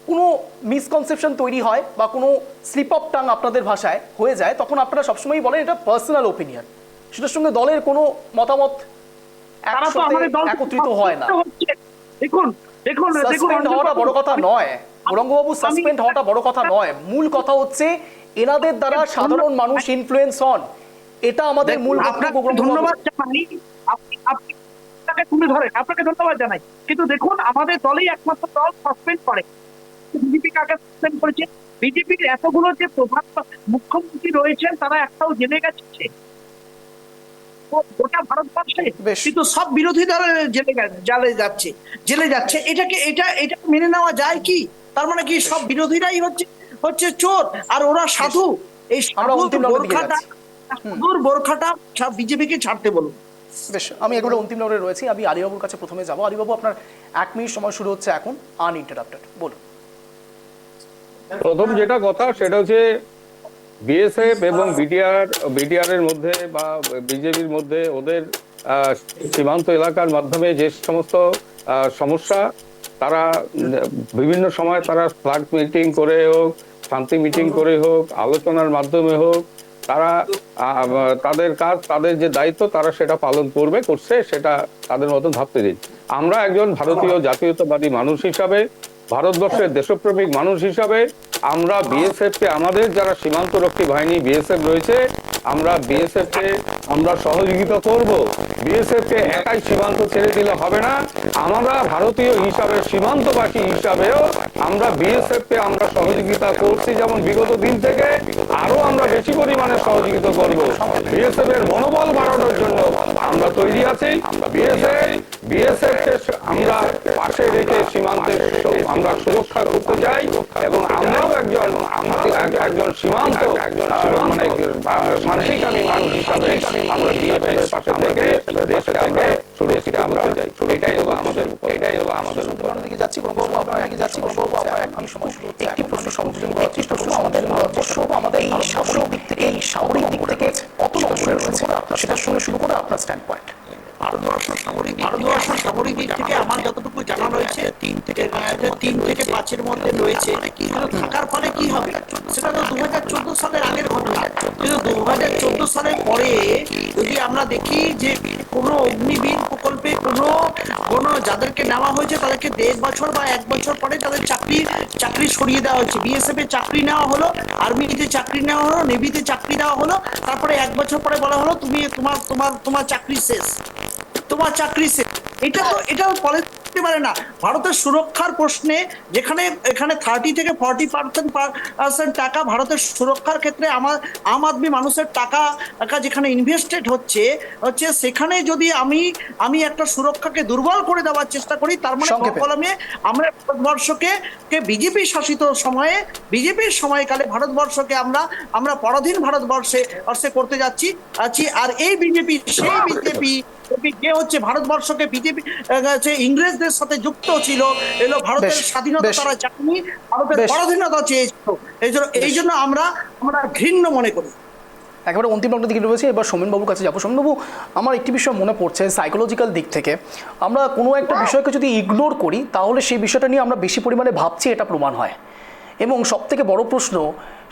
কোনো মিসকনসেপশন তৈরি হয় বা কোনো স্লিপ অফ টাং আপনাদের ভাষায় হয়ে যায়, তখন আপনারা সবসময় বলেন এটা পার্সোনাল ওপিনিয়ন, সেটার সঙ্গে দলের কোনো মতামত একত্রিত হয় না। সাসপেন্ড হওয়াটা বড় কথা নয় গৌরাঙ্গবাবু, সাসপেন্ড হওয়াটা বড় কথা নয়। মূল কথা হচ্ছে এনাদের দ্বারা সাধারণ মানুষ ইনফ্লুয়েন্স হন, এটা আমাদের মূল বক্তব্য। ধন্যবাদ জানাই, আপনাকে ধন্যবাদ জানাই। কিন্তু দেখুন, আমাদের দলেই একমাত্র দল সাসপেন্ড করে। বিজেপি কাকে সাসপেন্ড করেছে? বিজেপির এতগুলো যে প্রধান মুখ্যমন্ত্রী রয়েছেন তারা একটাও জেলে গেছে গোটা ভারতবর্ষে, কিন্তু সব বিরোধী দল জেলে যাচ্ছে। এটা মেনে নেওয়া যায় কি? তার মানে কি সব বিরোধীরাই হচ্ছে চোর আর ওরা সাধু? এই বোরখাটা বিজেপিকে ছাড়তে বলুন। বেশ, আমি একবারে অন্তিম রাউন্ডে রয়েছি। আমি আলিবাবুর কাছে প্রথমে যাব। আলিবাবু, আপনার 1 মিনিট সময় শুরু হচ্ছে এখন, আনইন্টারাপ্টেড, বলুন। প্রথম যেটা কথা সেটা হচ্ছে বিএসএফ এবং বিটিআর এর মধ্যে বা বিজেপির মধ্যে ওদের সীমান্ত এলাকার মাধ্যমে যে সমস্ত সমস্যা, তারা বিভিন্ন সময় তারা ফ্ল্যাগ মিটিং করে হোক, শান্তি মিটিং করে হোক, আলোচনার মাধ্যমে হোক, তারা তাদের কাজ, তাদের যে দায়িত্ব তারা সেটা পালন করছে, সেটা তাদের মতন ভাবতে দিন। আমরা একজন ভারতীয় জাতীয়তাবাদী মানুষ হিসাবে, ভারতবর্ষের দেশপ্রেমিক মানুষ হিসাবে আমরা বিএসএফ কে, আমাদের যারা সীমান্তরক্ষী বাহিনী বিএসএফ রয়েছে, আমরা বিএসএফ কে আমরা সহযোগিতা করব। বিএসএফ কে একাই সীমান্ত ছেড়ে দিলে হবে না। আমরা ভারতীয় হিসাবে, সীমান্তবাসী হিসাবেও আমরা বিএসএফ কে আমরা সহযোগিতা করছি, যেমন বিগত দিন থেকে আরো আমরা বেশি পরিমাণে সহযোগিতা করব। বিএসএফ এর মনোবল বাড়ানোর জন্য আমরা তৈরি আছি। বিএসএফ কে আমরা পাশে রেখে সীমান্তে আমরা সুরক্ষা করতে চাই, এবং আমরাও একজন সীমান্ত মানে শান্তিকামী মানুষ হিসাবে আমরা বিএসএফ এর পাশে থেকে দেশকে আমরা সুরক্ষিত করতে চাই। এটাই হলো আমাদের উপর। যাচ্ছি একটি প্রশ্ন সংযোজন করার চেষ্টা করবো। আমাদের ভারতবর্ষ, আমাদের এই সামরিক দিক থেকে, এই সামরিক দিক থেকে কত অংশে রয়েছে, আপনার সেটার সঙ্গে শুরু করে আপনার স্ট্যান্ড পয়েন্ট। ভারতবর্ষ সামরিক দিক থেকে আমার যতটুকু জানা রয়েছে 3 থেকে 5-এর মধ্যে রয়েছে। কিন্তু থাকার ফলে কি হবে, সেটা তো 2014 সালের আগের ঘটনা। কিন্তু 2014 সালের পরে যদি আমরা দেখি যে কোনো অগ্নিবীর প্রকল্পে কোনো যাদেরকে নেওয়া হয়েছে তাদেরকে 1.5 বছর বা 1 বছর পরে তাদের চাকরি সরিয়ে দেওয়া হয়েছে। বিএসএফ এ চাকরি নেওয়া হলো, আর্মিতে চাকরি নেওয়া হলো, নেভিতে চাকরি দেওয়া হলো, তারপরে 1 বছর পরে বলা হলো তুমি তোমার চাকরি শেষ, তোমার চাকরি শেষ। এটা পলিসি পারে না। ভারতের সুরক্ষার প্রশ্নে এখানে 30 থেকে 40% টাকা ভারতের সুরক্ষার ক্ষেত্রে আম আদমি মানুষের টাকা যেখানে ইনভেস্টেড হচ্ছে, সেখানে যদি আমি একটা সুরক্ষাকে দুর্বল করে দেওয়ার চেষ্টা করি, তার মানে কলমে আমরা ভারতবর্ষকে বিজেপি শাসিত সময়ে, বিজেপির সময়কালে ভারতবর্ষকে আমরা পরাধীন ভারতবর্ষে করতে যাচ্ছি। আর এই বিজেপি, সেই বিজেপি যে হচ্ছে ভারতবর্ষকে বিজেপি ইংরেজদের সাথে যুক্ত ছিল, এলো ভারতের স্বাধীনতা তারা চায়নি, ভারতের পরাধীনতা চেয়েছিল। এই জন্য আমরা ঘৃণ্য মনে করি। একেবারে অন্তিম পর্যায়ের দিকে রয়েছে, এবার সোমেনবাবুর কাছে যাবো। সোমেনবাবু, আমার একটি বিষয় মনে পড়ছে, সাইকোলজিক্যাল দিক থেকে আমরা কোনো একটা বিষয়কে যদি ইগনোর করি তাহলে সেই বিষয়টা নিয়ে আমরা বেশি পরিমাণে ভাবছি, এটা প্রমাণ হয়। এবং সবথেকে বড় প্রশ্ন,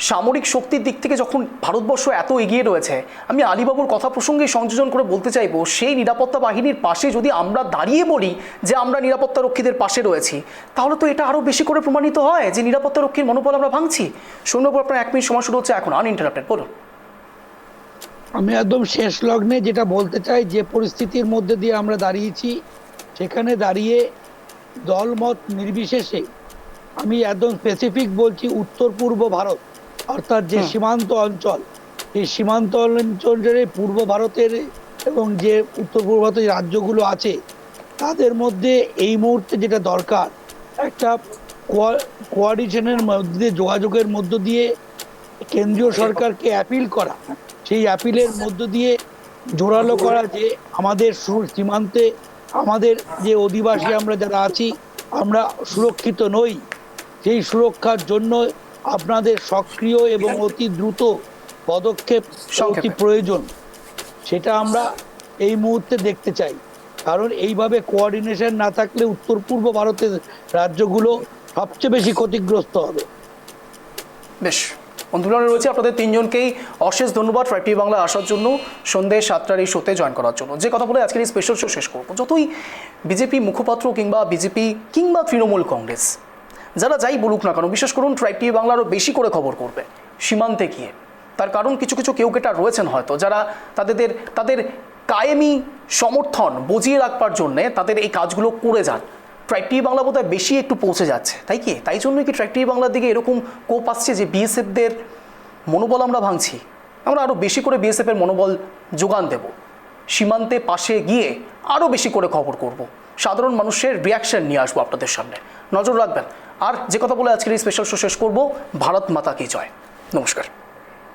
সামরিক শক্তির দিক থেকে যখন ভারতবর্ষ এত এগিয়ে রয়েছে, আমি আলিবাবুর কথা প্রসঙ্গে সংযোজন করে বলতে চাইবো, সেই নিরাপত্তা বাহিনীর পাশে যদি আমরা দাঁড়িয়ে বলি যে আমরা নিরাপত্তা রক্ষীদের পাশে রয়েছি, তাহলে তো এটা আরও বেশি করে প্রমাণিত হয় যে নিরাপত্তা রক্ষীর মনোবল আমরা ভাঙছি। সোমেনবাবু, আপনার 1 মিনিট সময় শুরু হচ্ছে এখন, আনইন্টারাপ্টেড, বলুন। আমি একদম শেষ লগ্নে যেটা বলতে চাই, যে পরিস্থিতির মধ্যে দিয়ে আমরা দাঁড়িয়েছি, সেখানে দাঁড়িয়ে দলমত নির্বিশেষে আমি একদম স্পেসিফিক বলছি, উত্তর পূর্ব ভারত অর্থাৎ যে সীমান্ত অঞ্চল, এই সীমান্ত অঞ্চলের পূর্ব ভারতের এবং যে উত্তর পূর্ব ভারতের রাজ্যগুলো আছে, তাদের মধ্যে এই মুহূর্তে যেটা দরকার, একটা কোয়ার্ডিনেশনের মধ্যে, যোগাযোগের মধ্য দিয়ে কেন্দ্রীয় সরকারকে অ্যাপিল করা, সেই অ্যাপিলের মধ্য দিয়ে জোরালো করা যে আমাদের সীমান্তে আমাদের যে অধিবাসী আমরা যারা আছি, আমরা সুরক্ষিত নই। সেই সুরক্ষার জন্য আপনাদের সক্রিয় এবং অতি দ্রুত পদক্ষেপ অতি প্রয়োজন, সেটা আমরা এই মুহূর্তে দেখতে চাই। কারণ এইভাবে কোঅর্ডিনেশন না থাকলে উত্তর পূর্ব ভারতের রাজ্যগুলো সবচেয়ে বেশি ক্ষতিগ্রস্ত হবে। বেশ, বন্ধুরা রয়েছে, আপনাদের 3জনকেই অশেষ ধন্যবাদ ট্রাইব টিভি বাংলা আসার জন্য, সন্ধ্যে 7টার এই শোতে জয়েন করার জন্য। যে কথা বলে আজকের এই স্পেশাল শো শেষ করবো, যতই বিজেপি মুখপাত্র কিংবা বিজেপি কিংবা তৃণমূল কংগ্রেস যারা যাই বলুক না কেন, বিশেষ করুন ট্রাইব টিভি বাংলা আরও বেশি করে খবর করবে সীমান্তে গিয়ে। তার কারণ কিছু কেউ কেটা রয়েছেন হয়তো, যারা তাদের কায়েমি সমর্থন বজিয়ে রাখবার জন্যে তাদের এই কাজগুলো করে যান। ট্রাইব টিভি বাংলা বোধহয় বেশি একটু পৌঁছে যাচ্ছে, তাই জন্যই কি ট্রাইব টিভি বাংলার দিকে এরকম কোপ আসছে যে বিএসএফদের মনোবল আমরা ভাঙছি। আমরা আরও বেশি করে বিএসএফের মনোবল যোগান দেব, সীমান্তে পাশে গিয়ে আরও বেশি করে খবর করব, সাধারণ মানুষের রিয়াকশন নিয়ে আসবো আপনাদের সামনে, নজর রাখবেন। আর যে কথা বলে আজকের এই স্পেশাল শো শেষ করবো, ভারত মাতা কি জয়, নমস্কার।